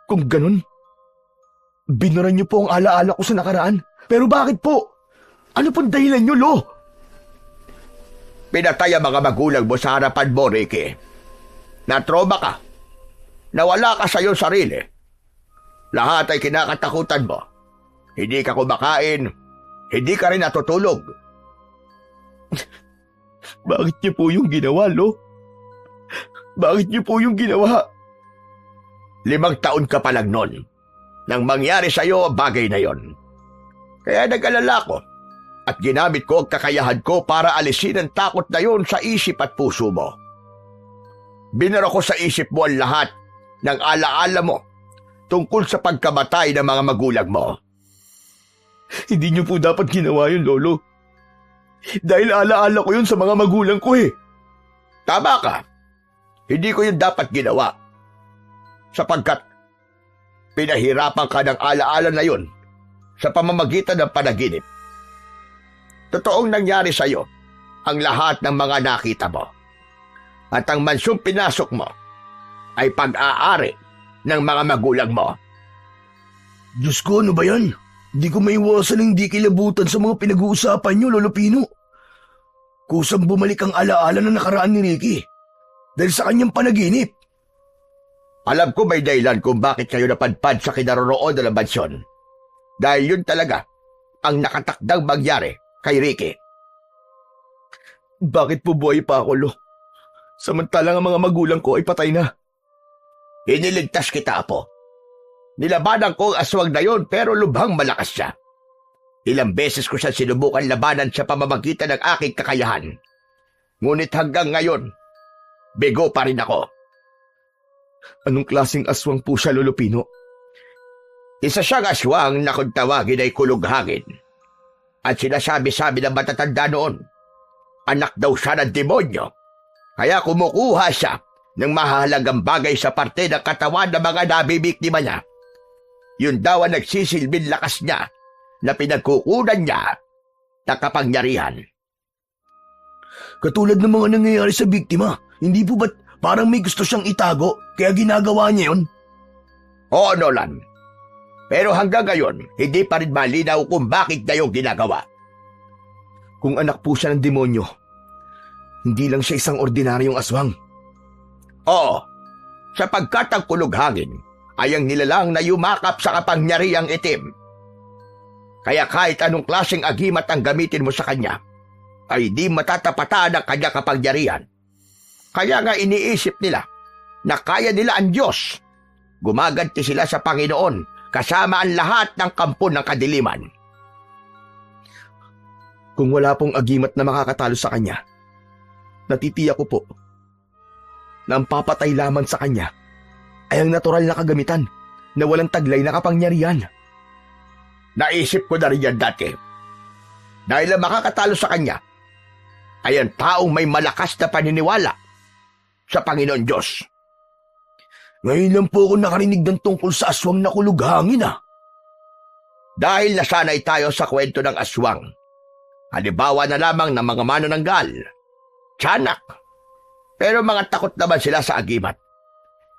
Kung ganun, binuran niyo po ang alaala ko sa nakaraan. Pero bakit po? Ano pong dahilan niyo, Lo?
Pinatay ang mga magulang mo sa harapan mo, Ricky. Na-trauma ka. Nawala ka sa iyong sarili. Lahat ay kinakatakutan mo. Hindi ka kumakain. Hindi ka rin natutulog.
Bakit niyo po yung ginawa, Lo? Bakit niyo po yung ginawa?
5 taon ka pa lang nun nang mangyari sa iyo ang bagay na yon. Kaya nag-alala ko at ginamit ko ang kakayahan ko para alisin ang takot na yon sa isip at puso mo. Binara ko sa isip mo ang lahat ng alaala mo tungkol sa pagkamatay ng mga magulang mo.
Hindi niyo po dapat ginawa yun, Lolo. Dahil alaala ko yun sa mga magulang ko eh.
Tama ka. Hindi ko yun dapat ginawa. Sapagkat pinahirapan ka ng alaala na yun sa pamamagitan ng panaginip. Totoong nangyari sa iyo ang lahat ng mga nakita mo. At ang mansyong pinasok mo ay pag-aari ng mga magulang mo.
Diyos ko, ano ba yan? Hindi ko maiwasan ng hindi kilabutan sa mga pinag-uusapan niyo, Lolo Pino. Kusang bumalik ang alaala na nakaraan ni Ricky dahil sa kanyang panaginip.
Alam ko may dahilan kung bakit kayo napadpad sa kinaroroonan ng mansyon. Dahil yun talaga ang nakatakdang mangyari kay Ricky.
Bakit po buhay pa ako, Lo? Samantalang ang mga magulang ko ay patay na.
Iniligtas kita, Apo. Nilabanan ko ang aswang na yon pero lubhang malakas siya. Ilang beses ko siya sinubukan labanan sa pamamagitan ng aking kakayahan. Ngunit hanggang ngayon, bigo pa rin ako.
Anong klaseng aswang po siya, Lolo Pino?
Isa siyang aswang na kung tawagin ay kulughangin. At sinasabi-sabi ng matatanda noon, anak daw siya ng demonyo. Kaya kumukuha siya ng mahalagang bagay sa parte ng katawan ng mga nabibiktima niya. Yun daw ang nagsisilbing lakas niya na pinagkukunan niya ng kapangyarihan.
Katulad ng mga nangyayari sa biktima, hindi po ba't parang may gusto siyang itago kaya ginagawa niya yun?
Oo, Nolan. Pero hanggang ngayon, hindi pa rin malinaw kung bakit niya yung ginagawa.
Kung anak po siya ng demonyo, hindi lang siya isang ordinaryong aswang.
Oo, sapagkat ang kulughangin ay ang nilalang na yumakap sa kapangyarihang itim. Kaya kahit anong klaseng agimat ang gamitin mo sa kanya, ay di matatapatan ang kanya kapangyarihan. Kaya nga iniisip nila na kaya nila ang Diyos. Gumaganti sila sa Panginoon kasama ang lahat ng kampo ng kadiliman.
Kung wala pong agimat na makakatalo sa kanya, natitiyak ko po na ang papatay lamang sa kanya ay ang natural na kagamitan na walang taglay na kapangyarihan.
Naisip ko na rin yan dati. Dahil ang makakatalo sa kanya ay ang taong may malakas na paniniwala sa Panginoon Diyos.
Ngayon lang po ako nakarinig ng tungkol sa aswang na kulughangin
Dahil nasanay tayo sa kwento ng aswang, halimbawa na lamang ng mga manananggal, tiyanak, pero mga takot naman sila sa agimat.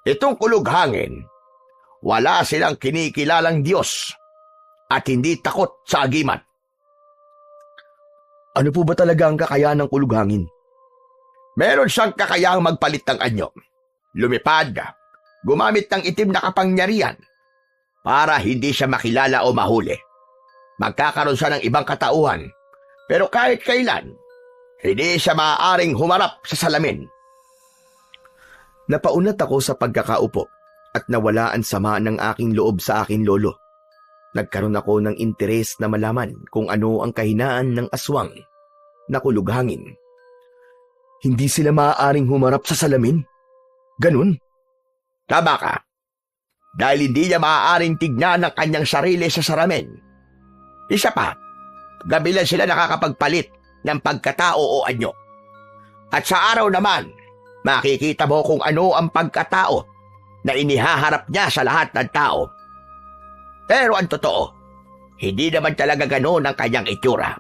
Itong kulughangin, wala silang kinikilalang Diyos at hindi takot sa agimat.
Ano po ba talaga ang kakayahan ng kulughangin?
Meron siyang kakayahang magpalit ng anyo, lumipad, gumamit ng itim na kapangyarihan para hindi siya makilala o mahuli. Magkakaroon siya ng ibang katauhan, pero kahit kailan, hindi siya maaaring humarap sa salamin.
Napaunat ako sa pagkakaupo at nawala ang sama ng aking loob sa aking lolo. Nagkaroon ako ng interes na malaman kung ano ang kahinaan ng aswang na kulughangin. Hindi sila maaaring humarap sa salamin? Ganun?
Tama ka. Dahil hindi niya maaaring tignan ang kanyang sarili sa salamin. Isa pa, gabi lang sila nakakapagpalit ng pagkatao o anyo. At sa araw naman, makikita mo kung ano ang pagkatao na inihaharap niya sa lahat ng tao. Pero ang totoo, hindi naman talaga ganoon ang kanyang itsura.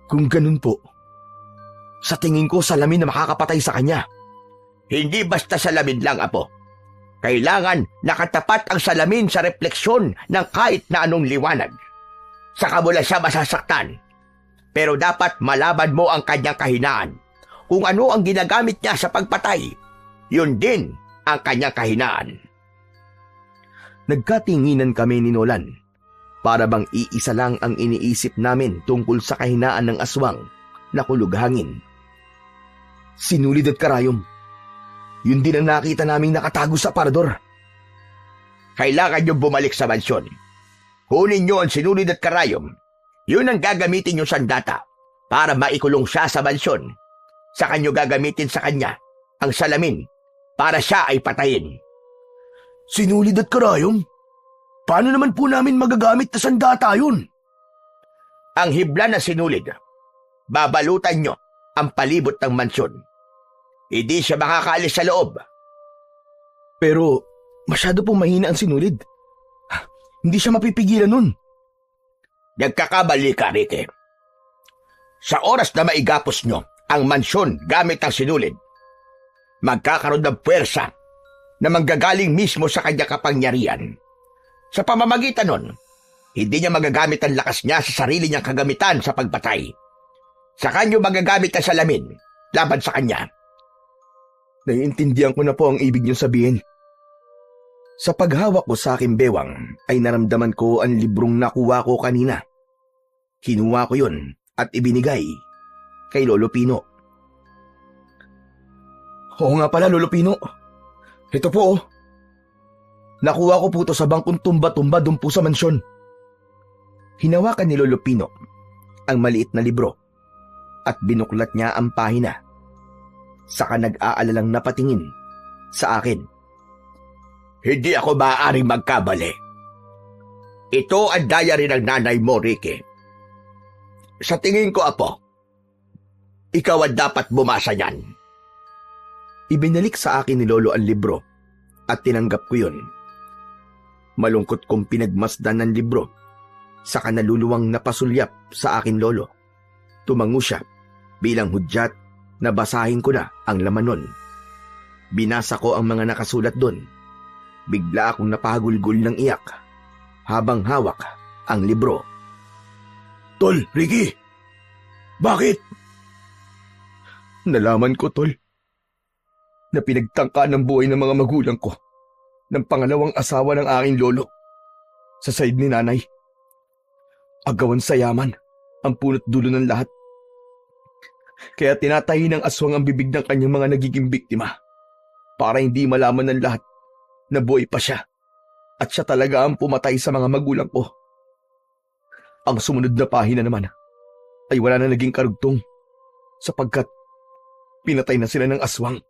Kung ganun po, sa tingin ko salamin na makakapatay sa kanya.
Hindi basta salamin lang, Apo. Kailangan nakatapat ang salamin sa refleksyon ng kahit na anong liwanag. Saka mo lang siya masasaktan. Pero dapat malaban mo ang kanyang kahinaan. Kung ano ang ginagamit niya sa pagpatay, yun din ang kanyang kahinaan.
Nagkatinginan kami ni Nolan. Para bang iisa lang ang iniisip namin tungkol sa kahinaan ng aswang na kulughangin. Sinulid at karayom. Yun din ang nakita naming nakatago sa parador.
Kailangan nyo bumalik sa mansyon. Kunin nyo ang sinulid at karayom. Yun ang gagamitin nyo sandata para maikulong siya sa mansyon. Saka nyo gagamitin sa kanya ang salamin para siya ay patayin.
Sinulid at karayom? Paano naman po namin magagamit na sandata yun?
Ang hibla na sinulid, babalutan nyo ang palibot ng mansyon. Hindi siya makakaalis sa loob.
Pero masyado pong mahina ang sinulid. Hindi siya mapipigilan nun.
Nagkakabali ka, Ricky. Sa oras na maigapos nyo ang mansyon gamit ang sinulid, magkakaroon ng puwersa na manggagaling mismo sa kanya kapangyarihan. Sa pamamagitan nun, hindi niya magagamit ang lakas niya sa sarili niyang kagamitan sa pagpatay. Sa kanyo magagamit ang salamin laban sa kanya.
Naiintindihan ko na po ang ibig niyong sabihin. Sa paghawak ko sa aking bewang ay naramdaman ko ang librong nakuha ko kanina. Kinuha ko yun at ibinigay kay Lolo Pino. Oo nga pala, Lolo Pino. Ito po oh. Nakuha ko po ito sa bangkong tumba-tumba doon po sa mansyon. Hinawakan ni Lolo Pino ang maliit na libro at binuklat niya ang pahina. Saka nag-aalalang napatingin sa akin.
Hindi ako maaaring magkamali. Ito ang diary ng nanay mo, Ricky. Sa tingin ko, Apo, ikaw ang dapat bumasa niyan.
Ibinalik sa akin ni Lolo ang libro at tinanggap ko yun. Malungkot kong pinagmasdan ng libro sa kanaluluwang napasulyap sa akin lolo. Tumango siya bilang hudyat na basahin ko na ang laman nun. Binasa ko ang mga nakasulat doon. Bigla akong napahagulgol ng iyak habang hawak ang libro.
Tol, Ricky, bakit?
Nalaman ko, Tol, na pinagtangka ng buhay ng mga magulang ko ng pangalawang asawa ng aking lolo sa side ni nanay. Agawan sa yaman ang punot dulo ng lahat. Kaya tinatahi ng aswang ang bibig ng kanyang mga nagiging biktima para hindi malaman ng lahat na buhay pa siya at siya talaga ang pumatay sa mga magulang ko. Ang sumunod na pahina naman ay wala na naging karugtong sapagkat pinatay na sila ng aswang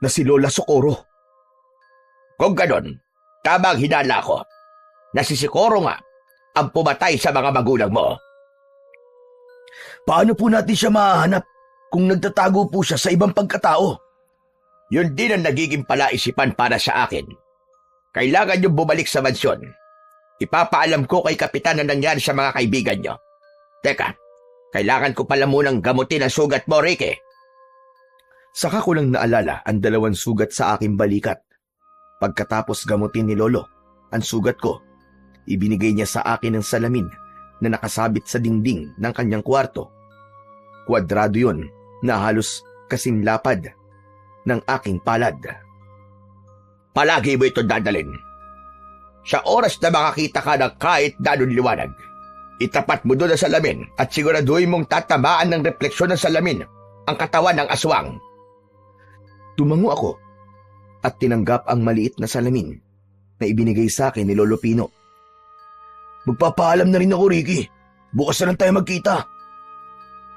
na si Lola Socorro.
Kung ganon, tama ang hinala ko na si Socorro nga ang pumatay sa mga magulang mo.
Paano po natin siya mahanap kung nagtatago po siya sa ibang pagkatao?
Yun din ang nagiging palaisipan para sa akin. Kailangan niyong bumalik sa mansyon. Ipapaalam ko kay Kapitan na nangyari sa mga kaibigan niyo. Teka, kailangan ko pala munang gamutin ang sugat mo, Ricky.
Saka ko lang naalala ang 2 sugat sa aking balikat. Pagkatapos gamutin ni Lolo ang sugat ko, ibinigay niya sa akin ang salamin na nakasabit sa dingding ng kanyang kwarto. Kwadrado yun na halos kasing lapad ng aking palad.
Palagi mo ito dadalin. Sa oras na makakita ka ng kahit ganun liwanag, itapat mo doon ang salamin at siguraduhin mong tatamaan ng refleksyon ng salamin ang katawan ng aswang.
Tumango ako at tinanggap ang maliit na salamin na ibinigay sa akin ni Lolo Pino.
Magpapaalam na rin ako, Ricky. Bukas na lang tayo magkita.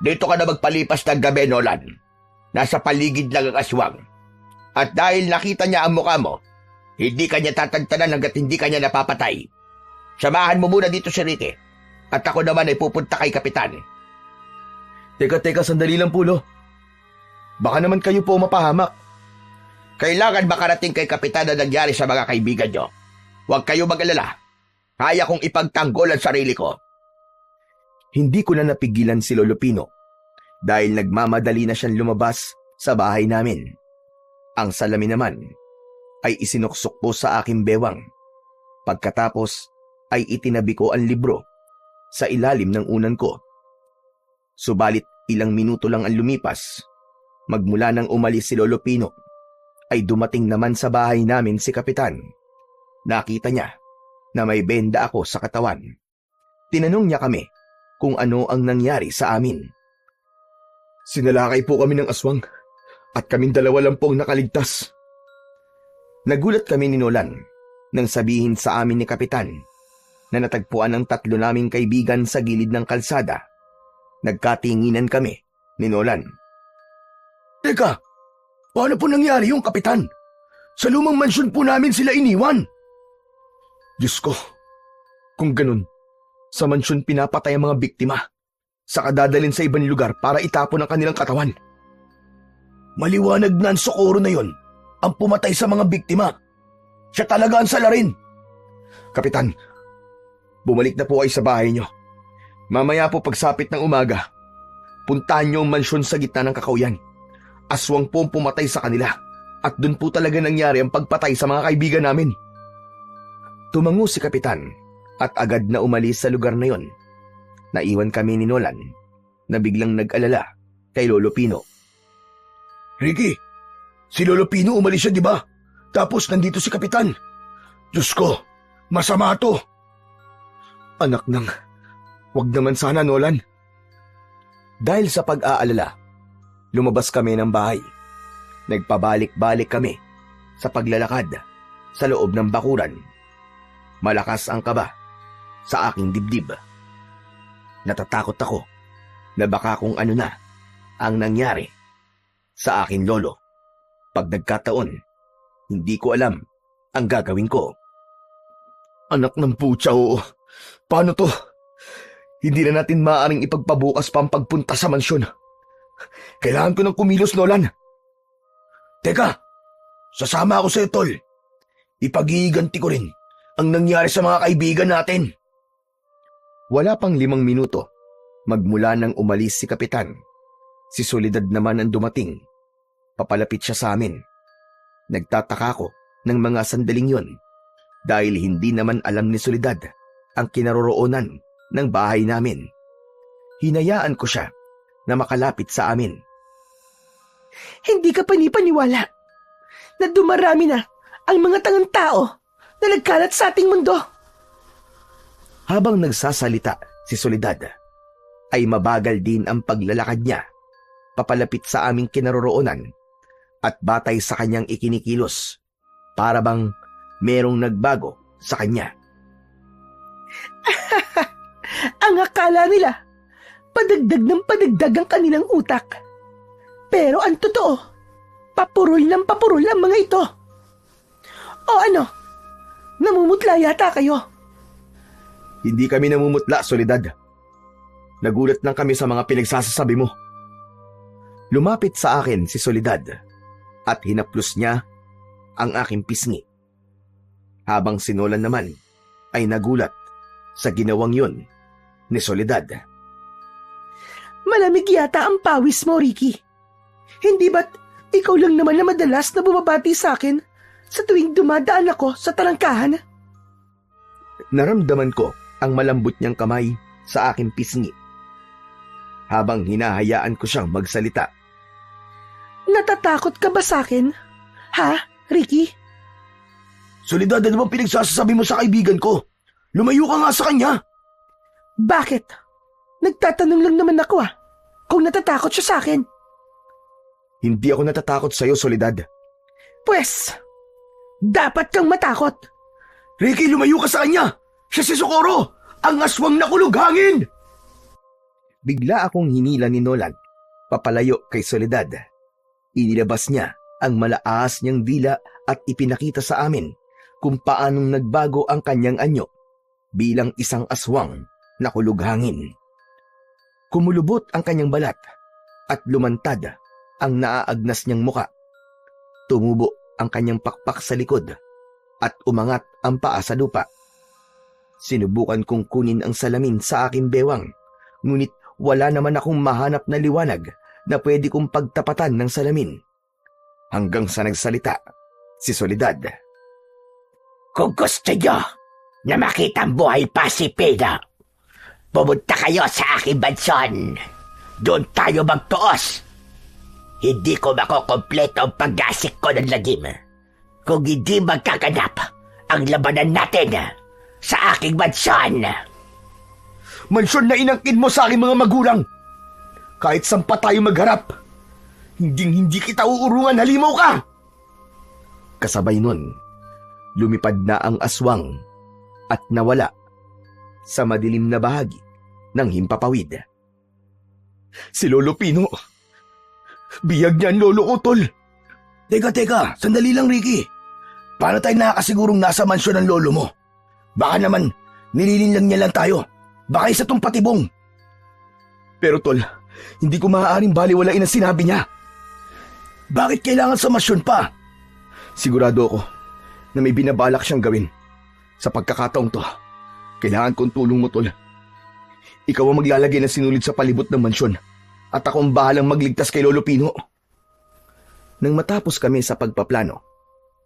Dito ka na magpalipas ng gabi, Nolan. Nasa paligid lang ang aswang. At dahil nakita niya ang mukha mo, hindi kanya tatantanan hanggat hindi kanya napapatay. Samahan mo muna dito si Ricky. At ako naman ay pupunta kay Kapitan.
Teka, sandali lang po, Lo. Baka naman kayo po mapahamak.
Kailangan makarating kay Kapitan na nangyari sa mga kaibigan niyo. Huwag kayo mag-alala. Kaya kong ipagtanggol ang sarili ko.
Hindi ko na napigilan si Lolo Pino dahil nagmamadali na siyang lumabas sa bahay namin. Ang salamin naman ay isinuksok ko sa aking bewang. Pagkatapos ay itinabi ko ang libro sa ilalim ng unan ko. Subalit ilang minuto lang ang lumipas. Magmula nang umalis si Lolo Pino, ay dumating naman sa bahay namin si Kapitan. Nakita niya na may benda ako sa katawan. Tinanong niya kami kung ano ang nangyari sa amin.
Sinalakay po kami ng aswang at kaming 2 lang pong nakaligtas.
Nagulat kami ni Nolan nang sabihin sa amin ni Kapitan na natagpuan ang 3 naming kaibigan sa gilid ng kalsada. Nagkatinginan kami ni Nolan.
Teka, paano po nangyari yung, Kapitan? Sa lumang mansyon po namin sila iniwan.
Diyos ko, kung ganun, sa mansyon pinapatay ang mga biktima, saka dadalhin sa ibang lugar para itapon ang kanilang katawan.
Maliwanag na ang Socorro na yon ang pumatay sa mga biktima. Siya talaga ang salarin.
Kapitan, bumalik na po kayo sa bahay niyo. Mamaya po pagsapit ng umaga, puntahan niyo ang mansyon sa gitna ng kakauyan. Aswang po ang pumatay sa kanila at doon po talaga nangyari ang pagpatay sa mga kaibigan namin.
Tumango si Kapitan at agad na umalis sa lugar na yon. Naiwan kami ni Nolan na biglang nag-alala kay Lolo Pino.
Ricky, si Lolo Pino umalis siya, di ba? Tapos nandito si Kapitan. Diyos ko, masama to.
Anak nang, wag naman sana, Nolan.
Dahil sa pag-aalala, lumabas kami ng bahay. Nagpabalik-balik kami sa paglalakad sa loob ng bakuran. Malakas ang kaba sa aking dibdib. Natatakot ako na baka kung ano na ang nangyari sa aking lolo. Pag nagkataon, hindi ko alam ang gagawin ko.
Anak ng putya, oo. Paano to? Hindi na natin maaaring ipagpabukas pa ang pagpunta sa mansyon. Kailangan ko ng kumilos, Nolan.
Teka, sasama ako sa'yo, Tol. Ipag-iiganti ko rin ang nangyari sa mga kaibigan natin.
Wala pang 5 minuto, magmula nang umalis si Kapitan. Si Soledad naman ang dumating. Papalapit siya sa amin. Nagtataka ko ng mga sandaling yon dahil hindi naman alam ni Soledad ang kinaroroonan ng bahay namin. Hinayaan ko siya na makalapit sa amin.
Hindi ka panipaniwala na dumarami na ang mga tangang tao na nagkalat sa ating mundo.
Habang nagsasalita si Soledad, ay mabagal din ang paglalakad niya papalapit sa aming kinaroroonan at batay sa kanyang ikinikilos, para bang merong nagbago sa kanya.
Ang akala nila, padagdag ng padagdag ang kanilang utak. Pero ang totoo, papurol ng papurol ang mga ito. O ano, namumutla yata kayo.
Hindi kami namumutla, Soledad. Nagulat lang kami sa mga pinagsasasabi mo. Lumapit sa akin si Soledad at hinaplos niya ang aking pisngi. Habang si Nolan naman ay nagulat sa ginawang yun ni Soledad.
Malamig yata ang pawis mo, Ricky. Hindi ba't ikaw lang naman na madalas na bumabati sa akin sa tuwing dumadaan ako sa talangkahan?
Naramdaman ko ang malambot niyang kamay sa aking pisngi habang hinahayaan ko siyang magsalita.
Natatakot ka ba sa akin? Ha, Ricky?
Soledad, ano bang pinagsasasabi mo sa kaibigan ko? Lumayo ka nga sa kanya.
Bakit? Nagtatanong lang naman ako kung natatakot siya sa akin.
Hindi ako natatakot sa iyo, Soledad.
Pwes, dapat kang matakot.
Ricky, lumayo ka sa kanya. Siya si Socorro, ang aswang nakulog hangin.
Bigla akong hinila ni Nolan papalayo kay Soledad. Inilabas niya ang malaas niyang dila at ipinakita sa amin kung paanong nagbago ang kanyang anyo bilang isang aswang na kulughangin. Kumulubot ang kanyang balat at lumantad ang naaagnas niyang muka. Tumubo ang kanyang pakpak sa likod at umangat ang paa sa lupa. Sinubukan kong kunin ang salamin sa aking bewang, ngunit wala naman akong mahanap na liwanag na pwede kong pagtapatan ng salamin. Hanggang sa nagsalita si Soledad.
Kung gusto nyo na makita ang buhay pa si Pina, pumunta kayo sa aking mansyon. Doon tayo magtuos. Hindi ko makukompleto ang pag-asik ko ng lagim kung hindi magkaganap ang labanan natin sa aking mansyon.
Mansyon na inangkin mo sa aking mga magulang. Kahit saan pa tayo magharap, hindi kita uurungan, halimaw ka!
Kasabay nun, lumipad na ang aswang at nawala sa madilim na bahagi ng himpapawid.
Si Lolo Pino. Biyag niya ang lolo ko, Tol.
Teka, sandali lang, Ricky. Paano tayo nakakasigurong nasa mansyon ng lolo mo? Baka naman, nililin lang niya lang tayo. Baka isa tong patibong.
Pero Tol, hindi ko maaaring baliwalain ang sinabi niya.
Bakit kailangan sa mansyon pa?
Sigurado ako na may binabalak siyang gawin. Sa pagkakataong to, kailangan kong tulong mo, Tol. Ikaw ang maglalagay ng sinulid sa palibot ng mansyon at ako ang bahalang magligtas kay Lolo Pino.
Nang matapos kami sa pagpaplano,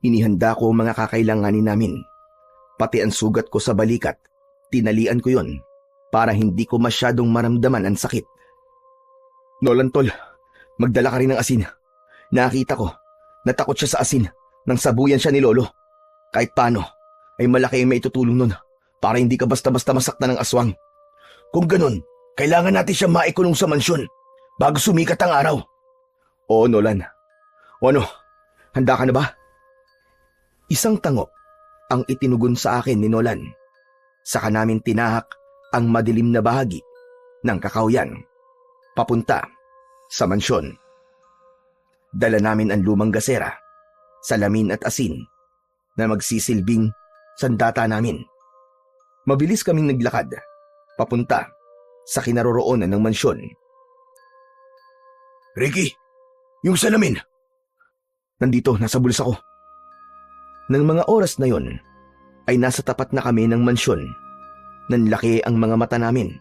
inihanda ko ang mga kakailanganin namin. Pati ang sugat ko sa balikat, tinalian ko yon para hindi ko masyadong maramdaman ang sakit.
Nolan, Tol, magdala ka rin ng asin. Nakita ko, natakot siya sa asin nang sabuyan siya ni Lolo. Kahit paano, ay malaki ang maitutulong nun para hindi ka basta-basta masaktan ng aswang.
Kung ganun, kailangan natin siya maikulong sa mansyon bago sumikat ang araw.
Oo, Nolan. O ano, handa ka na ba?
Isang tango ang itinugon sa akin ni Nolan. Saka namin tinahak ang madilim na bahagi ng kakawyan papunta sa mansyon. Dala namin ang lumang gasera, salamin at asin, na magsisilbing sandata namin. Mabilis kaming naglakad papunta sa kinaroroonan ng mansyon.
Ricky, yung salamin.
Nandito, nasa bulsa ko. Nang mga oras na yon, ay nasa tapat na kami ng mansyon. Nanlaki ang mga mata namin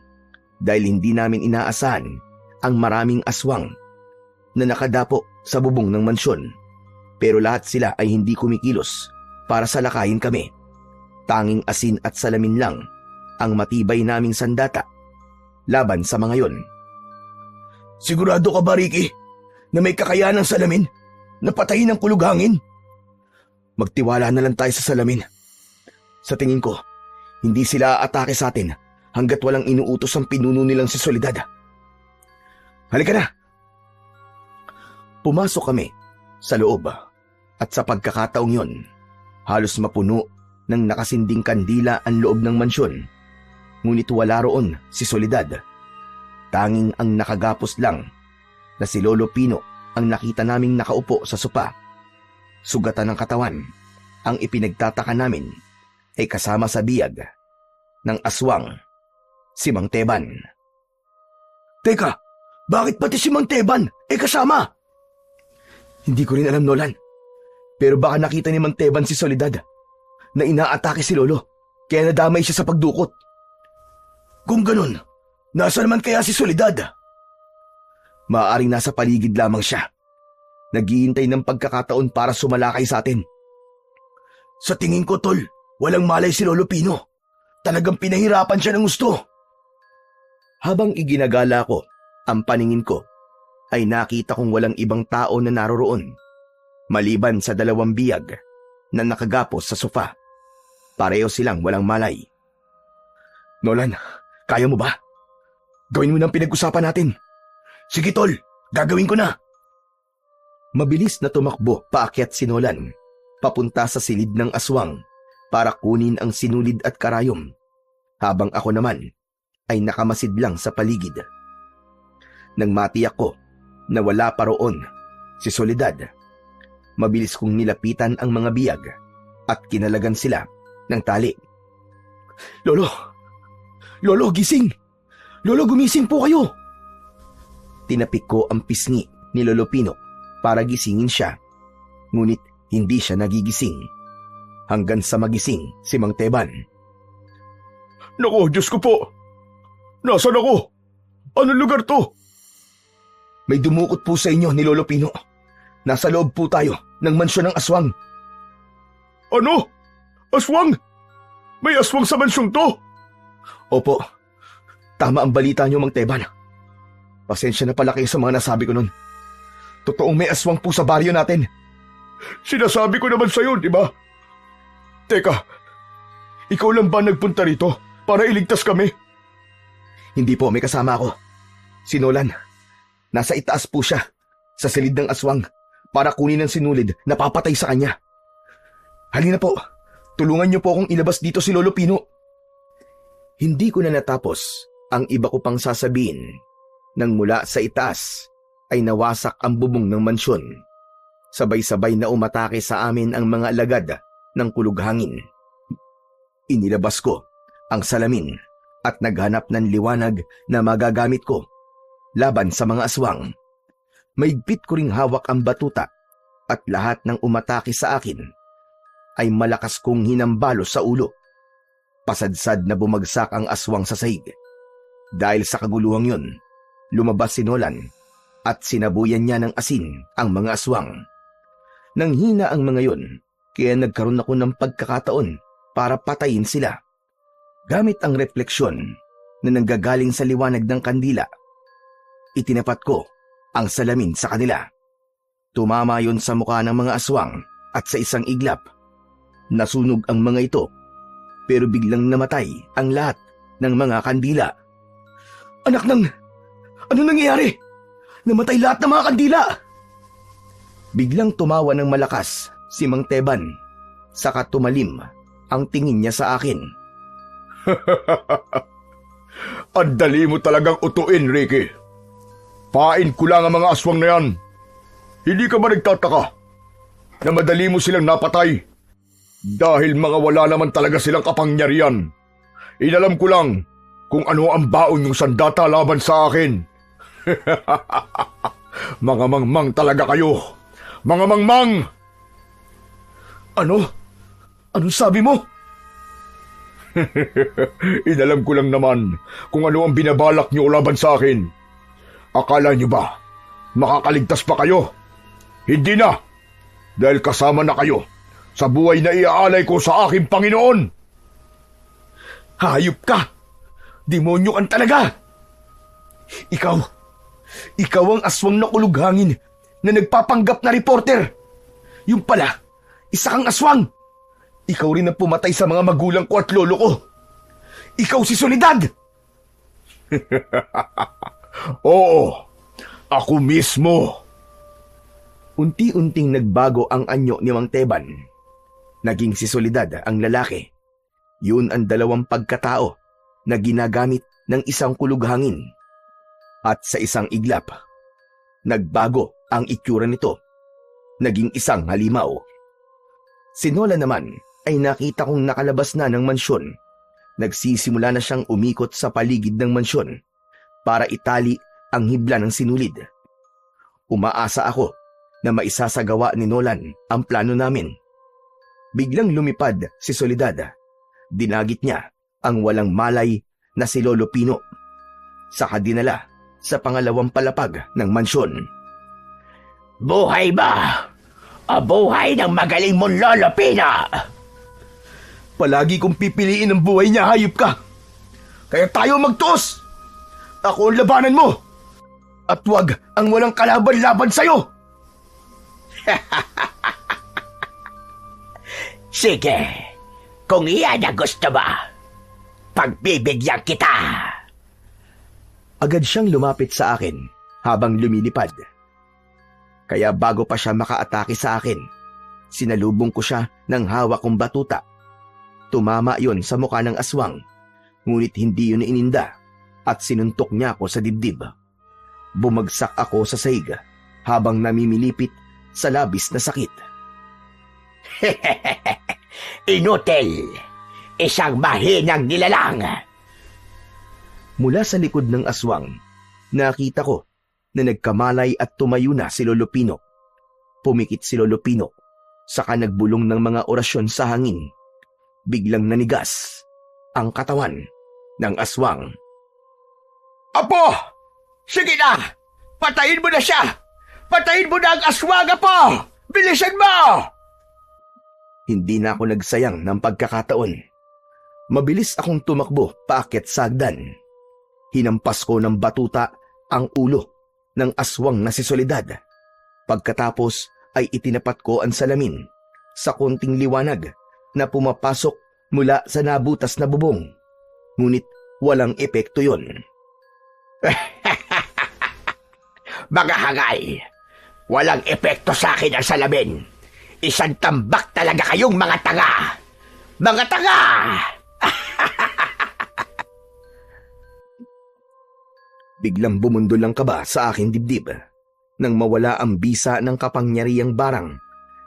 dahil hindi namin inaasahan ang maraming aswang na nakadapo sa bubong ng mansyon. Pero lahat sila ay hindi kumikilos para salakayin kami. Tanging asin at salamin lang ang matibay naming sandata laban sa mga yon.
Sigurado ka ba, Ricky, na may kakayahan ng salamin na patayin ng kulughangin?
Magtiwala na lang tayo sa salamin. Sa tingin ko, hindi sila aatake sa atin hanggat walang inuutos ang pinuno nilang si Soledad. Halika na! Pumasok kami sa loob at sa pagkakataong yon, halos mapuno ng nakasinding kandila ang loob ng mansyon. Ngunit wala roon si Soledad. Tanging ang nakagapos lang na si Lolo Pino ang nakita naming nakaupo sa sopa. Sugatan ng katawan, ang ipinagtataka namin ay kasama sa biyag ng aswang, si Mang Teban.
Teka, bakit pati si Mang Teban kasama?
Hindi ko rin alam, Nolan. Pero baka nakita ni Mang Teban si Soledad na inaatake si Lolo, kaya nadamay siya sa pagdukot.
Kung ganun, nasa naman kaya si Soledad?
Maaaring nasa paligid lamang siya. Naghihintay ng pagkakataon para sumalakay sa atin.
Sa tingin ko, Tol, walang malay si Lolo Pino. Talagang pinahirapan siya ng gusto.
Habang iginagala ko ang paningin ko, ay nakita kong walang ibang tao na naroroon, maliban sa dalawang biyag na nakagapos sa sofa. Pareho silang walang malay. Nolan, kaya mo ba? Gawin mo ng pinag-usapan natin.
Sige, Tol, gagawin ko na.
Mabilis na tumakbo paakyat si Nolan, papunta sa silid ng aswang para kunin ang sinulid at karayom, habang ako naman ay nakamasid lang sa paligid. Nang matiyak ko na wala pa roon si Soledad, mabilis kong nilapitan ang mga biyag at kinalagan sila ng tali.
Lolo! Lolo, gising! Lolo, gumising po kayo!
Tinapik ko ang pisngi ni Lolo Pino para gisingin siya, ngunit hindi siya nagigising hanggang sa magising si Mang Teban.
Naku, Diyos ko po! Nasaan ako? Anong lugar to?
May dumukot po sa inyo ni Lolo Pino. Nasa loob po tayo ng mansyon ng aswang.
Ano? Aswang? May aswang sa mansyong to?
Opo, tama ang balita niyo, Mang Teban. Pasensya na pala kayo sa mga nasabi ko nun. Totoong may aswang po sa baryo natin.
Sinasabi ko naman sa'yo, di ba? Teka, ikaw lang ba nagpunta rito para iligtas kami?
Hindi po, may kasama ako. Si Nolan. Nasa itaas po siya, sa silid ng aswang, para kunin ang sinulid na papatay sa kanya. Halina po, tulungan niyo po akong ilabas dito si Lolo Pino. Hindi ko na natapos ang iba ko pang sasabihin nang mula sa itaas ay nawasak ang bubong ng mansyon. Sabay-sabay na umatake sa amin ang mga alagad ng kulughangin. Inilabas ko ang salamin at naghanap ng liwanag na magagamit ko laban sa mga aswang. Maigpit ko ring hawak ang batuta at lahat ng umatake sa akin ay malakas kong hinambalo sa ulo. Pasadsad na bumagsak ang aswang sa sahig. Dahil sa kaguluhang yun, lumabas si Nolan at sinabuyan niya ng asin ang mga aswang. Nanghina ang mga yun, kaya nagkaroon ako ng pagkakataon para patayin sila. Gamit ang refleksyon na nanggagaling sa liwanag ng kandila, itinapat ko ang salamin sa kanila. Tumama yon sa mukha ng mga aswang at sa isang iglap. Nasunog ang mga ito, pero biglang namatay ang lahat ng mga kandila.
Anak ng... Ano nangyayari? Namatay lahat ng mga kandila!
Biglang tumawa ng malakas si Mang Teban, saka tumalim ang tingin niya sa akin.
Ang dali mo talagang utuin, Ricky. Pain ko lang ang mga aswang na yan. Hindi ka ba nagtataka na madali mo silang napatay? Dahil mga wala naman talaga silang kapangyarihan. Inalam ko lang kung ano ang baon yung sandata laban sa akin. Mga mangmang talaga kayo. Mga mangmang!
Ano? Anong sabi mo?
Inalam ko lang naman kung ano ang binabalak niyo laban sa akin. Akala niyo ba makakaligtas pa kayo? Hindi na! Dahil kasama na kayo sa buhay na iaalay ko sa aking Panginoon.
Hayop ka! Demonyo kan talaga! Ikaw ang aswang na kulughangin na nagpapanggap na reporter. Yung pala, isa kang aswang. Ikaw rin ang pumatay sa mga magulang ko at lolo ko. Ikaw si Soledad!
Oo, ako mismo.
Unti-unting nagbago ang anyo ni Mang Teban. Naging si Soledad ang lalaki. Yun ang dalawang pagkatao na ginagamit ng isang kulughangin. At sa isang iglap, nagbago ang itsura nito. Naging isang halimaw. Si Nola naman ay nakita kong nakalabas na ng mansyon. Nagsisimula na siyang umikot sa paligid ng mansyon para itali ang hibla ng sinulid. Umaasa ako na maisasagawa ni Nolan ang plano namin. Biglang lumipad si Soledad. Dinagit niya ang walang malay na si Lolo Pino. Saka dinala sa pangalawang palapag ng mansyon.
Buhay ba? O buhay ng magaling mong Lolo Pino?
Palagi kong pipiliin ang buhay niya, hayop ka. Kaya tayo magtuos. Ako ang labanan mo. At wag ang walang kalaban-laban sa'yo.
Sige, kung iyan ang gusto mo, pagbibigyan kita.
Agad siyang lumapit sa akin habang lumilipad. Kaya bago pa siya makaatake sa akin, sinalubong ko siya ng hawak kong batuta. Tumama yon sa mukha ng aswang, ngunit hindi yun ininda at sinuntok niya ako sa dibdib. Bumagsak ako sa sahig habang namimilipit sa labis na sakit.
Inutil! Isang mahinang nilalang!
Mula sa likod ng aswang, nakita ko na nagkamalay at tumayo na si Lolo Pino. Pumikit si Lolo Pino, saka nagbulong ng mga orasyon sa hangin. Biglang nanigas ang katawan ng aswang.
Apo! Sige na! Patayin mo na siya! Patayin mo na ang aswang, Apo! Bilisan mo!
Hindi na ako nagsayang ng pagkakataon. Mabilis akong tumakbo paakyat sa hagdan. Hinampas ko ng batuta ang ulo ng aswang na si Soledad. Pagkatapos ay itinapat ko ang salamin sa konting liwanag na pumapasok mula sa nabutas na bubong. Ngunit walang epekto yon.
Mga hangay, walang epekto sa akin ang salamin. Isang tambak talaga kayong mga tanga! Mga tanga!
Biglang bumundol ang kaba sa aking dibdib nang mawala ang bisa ng kapangyarihang barang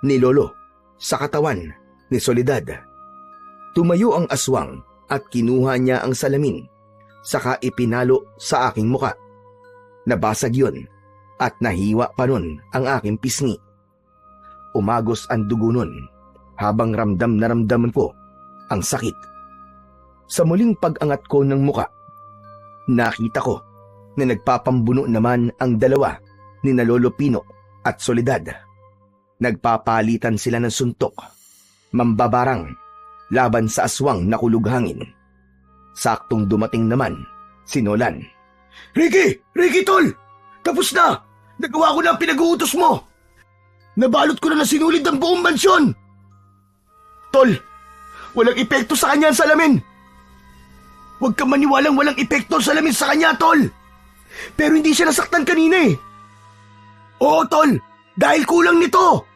ni Lolo sa katawan ni Soledad. Tumayo ang aswang at kinuha niya ang salamin, saka ipinalo sa aking muka. Nabasag yun at nahiwa pa nun ang aking pisngi. Umagos ang dugo nun habang ramdam na ramdaman ko ang sakit. Sa muling pag-angat ko ng muka, nakita ko na nagpapambuno naman ang dalawa ni na Lolo Pino at Soledad. Nagpapalitan sila ng suntok, mambabarang, laban sa aswang na kulughangin. Saktong dumating naman si Nolan.
Ricky! Ricky, tol! Tapos na! Nagawa ko na ang pinag-uutos mo! Nabalot ko na sinulid ang buong mansyon! Tol! Walang epekto sa kanya ang salamin! Huwag kang maniwalang walang epekto ang salamin sa kanya, tol! Pero hindi siya nasaktan kanina eh! Oo, tol! Dahil kulang nito!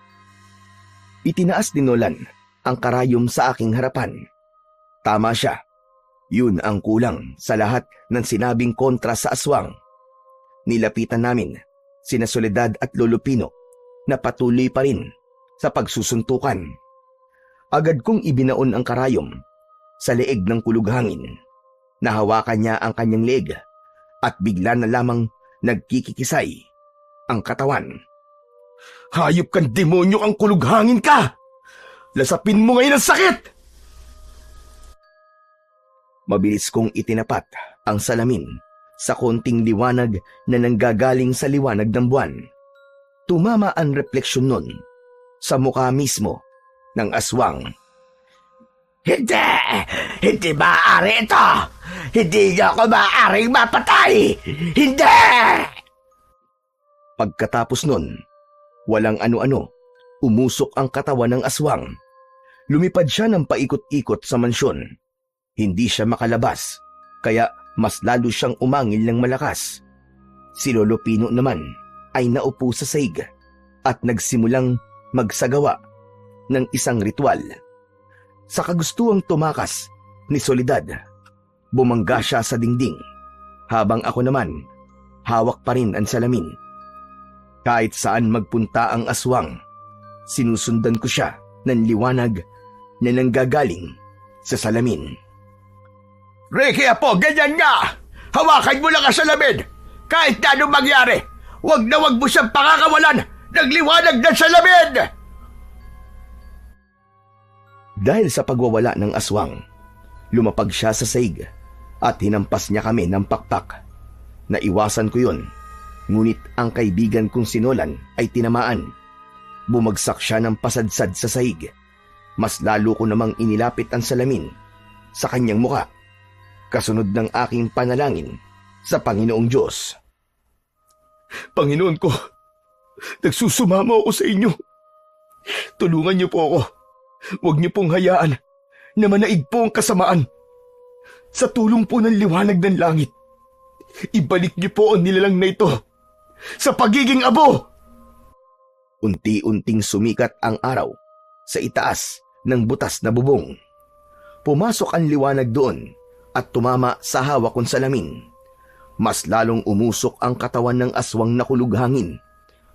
Itinaas ni Nolan ang karayom sa aking harapan. Tama siya. Yun ang kulang sa lahat ng sinabing kontra sa aswang. Nilapitan namin sina Soledad at Lolo Pino na patuloy pa rin sa pagsusuntukan. Agad kong ibinaon ang karayom sa leeg ng kulughangin. Nahawakan niya ang kanyang leeg at bigla na lamang nagkikikisay ang katawan.
Hayop kang demonyo, ang kulughangin ka! Lasapin mo ngayon ang sakit!
Mabilis kong itinapat ang salamin sa konting liwanag na nanggagaling sa liwanag ng buwan. Tumama ang refleksyon nun sa mukha mismo ng aswang.
Hindi! Hindi maaari ito! Hindi niyo ako maaaring mapatay! Hindi!
Pagkatapos nun, walang ano-ano, umusok ang katawan ng aswang. Lumipad siya ng paikot-ikot sa mansyon. Hindi siya makalabas, kaya mas lalo siyang umangil ng malakas. Si Lolo Pino naman ay naupo sa sahig at nagsimulang magsagawa ng isang ritual. Sa kagustuang tumakas ni Soledad, bumangga siya sa dingding, habang ako naman hawak pa rin ang salamin. Kahit saan magpunta ang aswang, sinusundan ko siya ng liwanag na nanggagaling sa salamin.
Ricky Apo, ganyan nga! Hawakan mo lang ang salamin! Kahit na anong mangyari, wag mo siyang pakakawalan ng liwanag ng salamin!
Dahil sa pagwawala ng aswang, lumapag siya sa sahig at hinampas niya kami ng pakpak. Naiwasan ko yun, ngunit ang kaibigan kong si Nolan ay tinamaan. Bumagsak siya ng pasadsad sa sahig. Mas lalo ko namang inilapit ang salamin sa kanyang muka, kasunod ng aking panalangin sa Panginoong Diyos.
Panginoon ko, nagsusumamo ako sa inyo. Tulungan niyo po ako. Huwag niyo pong hayaan na manaig po ang kasamaan. Sa tulong po ng liwanag ng langit, ibalik niyo po ang nilalang na ito sa pagiging abo.
Unti-unting sumikat ang araw sa itaas ng butas na bubong. Pumasok ang liwanag doon at tumama sa hawak kong salamin. Mas lalong umusok ang katawan ng aswang na kulughangin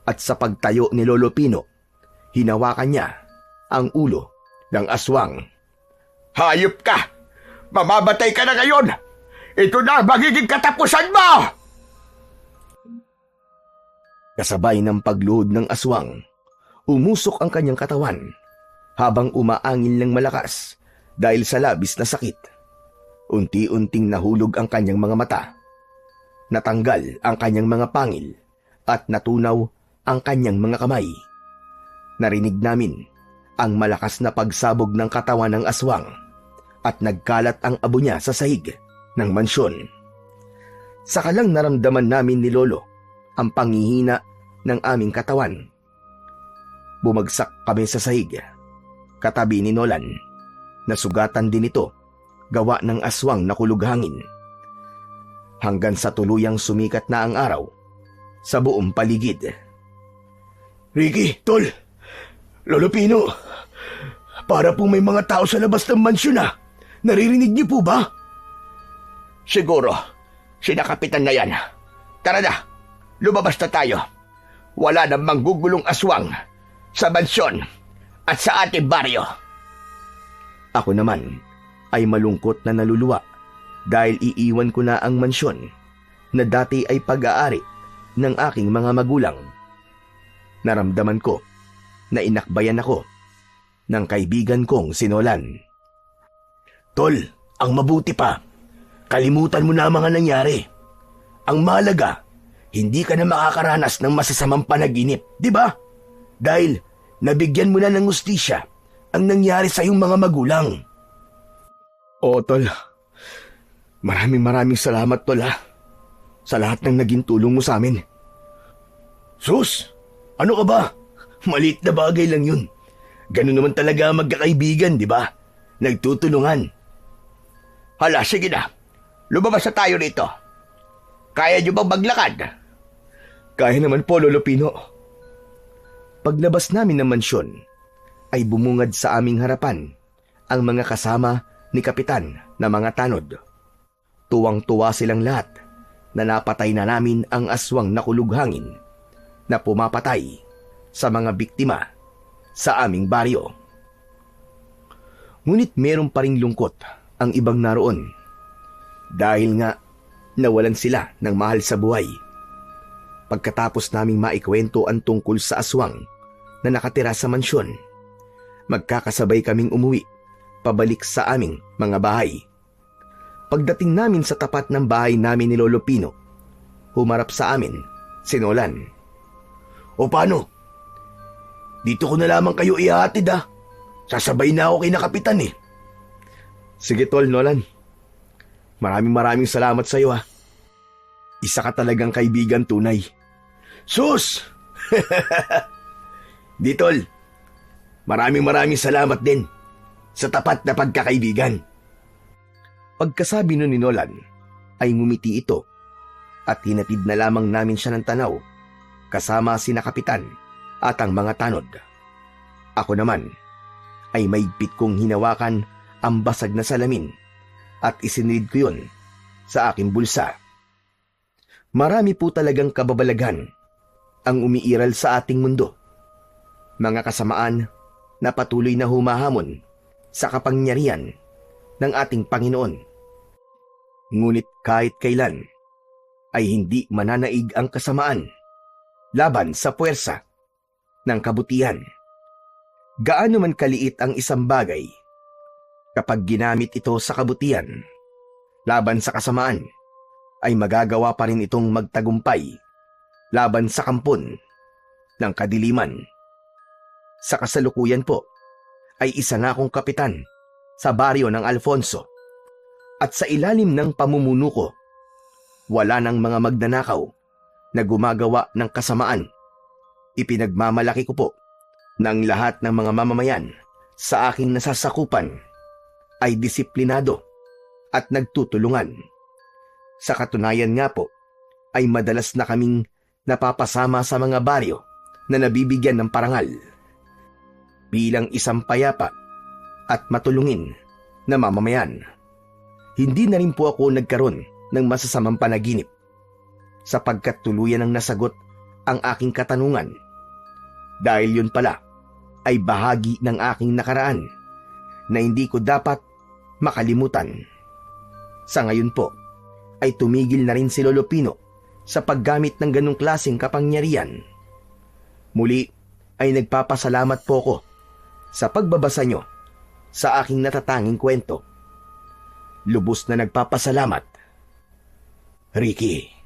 at sa pagtayo ni Lolo Pino, hinawakan niya ang ulo ng aswang.
Hayop ka! Mamamatay ka na ngayon! Ito na ang magiging katapusan mo!
Kasabay ng pagluhod ng aswang, umusok ang kanyang katawan habang umaangil ng malakas dahil sa labis na sakit. Unti-unting nahulog ang kanyang mga mata. Natanggal ang kanyang mga pangil at natunaw ang kanyang mga kamay. Narinig namin ang malakas na pagsabog ng katawan ng aswang at nagkalat ang abo niya sa sahig ng mansyon. Saka lang naramdaman namin ni Lolo ang panghihina ng aming katawan. Bumagsak kami sa sahig, katabi ni Nolan. Nasugatan din ito, gawa ng aswang na kulughangin. Hanggang sa tuluyang sumikat na ang araw sa buong paligid.
Ricky, Tol, Lolo Pino, para pong may mga tao sa labas ng mansyon na. Naririnig niyo po ba?
Siguro, sina Kapitan na yan. Tara na, lumabas na tayo. Wala nang manggugulong aswang sa mansyon at sa ating baryo.
Ako naman ay malungkot na naluluwa dahil iiwan ko na ang mansyon na dati ay pag-aari ng aking mga magulang. Naramdaman ko na inakbayan ako ng kaibigan kong si Nolan.
Tol, ang mabuti pa, kalimutan mo na ang mga nangyari. Ang mahalaga, hindi ka na makakaranas ng masasamang panaginip, di ba? Dahil nabigyan mo na ng hustisya ang nangyari sa iyong mga magulang.
Oo, Tol. Maraming salamat, Tol, sa lahat ng naging tulong mo sa amin.
Sus, ano ka ba? Maliit na bagay lang yun. Ganun naman talaga magkakaibigan, di ba? Nagtutulungan.
Hala, sige na. Lumabas na tayo rito. Kaya niyo bang maglakad?
Kaya naman po, Lolo Pino.
Paglabas namin ng mansyon, ay bumungad sa aming harapan ang mga kasama ni Kapitan na mga tanod. Tuwang-tuwa silang lahat na napatay na namin ang aswang na kulughangin na pumapatay sa mga biktima sa aming baryo. Ngunit meron pa ring lungkot ang ibang naroon. Dahil nga nawalan sila ng mahal sa buhay. Pagkatapos naming maikwento ang tungkol sa aswang na nakatira sa mansyon, magkakasabay kaming umuwi pabalik sa aming mga bahay. Pagdating namin sa tapat ng bahay namin ni Lolo Pino, humarap sa amin si Nolan.
O paano? Dito ko na lamang kayo ihatid Sasabay na ako kay na Kapitan eh.
Sige tol, Nolan. Maraming salamat sa iyo Isa ka talagang kaibigan tunay.
Sus! Di tol, maraming salamat din sa tapat na pagkakaibigan.
Pagkasabi nun ni Nolan, ay ngumiti ito at hinatid na lamang namin siya ng tanaw kasama sina Kapitan at ang mga tanod. Ako naman ay maigpit kong hinawakan ang basag na salamin at isinilid ko yun sa aking bulsa. Marami po talagang kababalaghan ang umiiral sa ating mundo. Mga kasamaan na patuloy na humahamon sa kapangyarihan ng ating Panginoon. Ngunit kahit kailan ay hindi mananaig ang kasamaan laban sa puwersa ng kabutihan. Gaano man kaliit ang isang bagay, kapag ginamit ito sa kabutihan laban sa kasamaan, ay magagawa pa rin itong magtagumpay laban sa kampon ng kadiliman. Sa kasalukuyan po, ay isa na akong kapitan sa baryo ng Alfonso, at sa ilalim ng pamumuno ko, wala ng mga magnanakaw na gumagawa ng kasamaan. Ipinagmamalaki ko po ng lahat ng mga mamamayan sa aking nasasakupan ay disiplinado at nagtutulungan. Sa katunayan nga po, ay madalas na kaming napapasama sa mga baryo na nabibigyan ng parangal. Bilang isang payapa at matulungin na mamamayan, hindi na rin po ako nagkaroon ng masasamang panaginip sapagkat tuluyan ang nasagot ang aking katanungan. Dahil yun pala ay bahagi ng aking nakaraan na hindi ko dapat makalimutan. Sa ngayon po, ay tumigil na rin si Lolo Pino sa paggamit ng ganong klaseng kapangyarihan. Muli ay nagpapasalamat po ko sa pagbabasa nyo sa aking natatanging kwento. Lubos na nagpapasalamat, Ricky.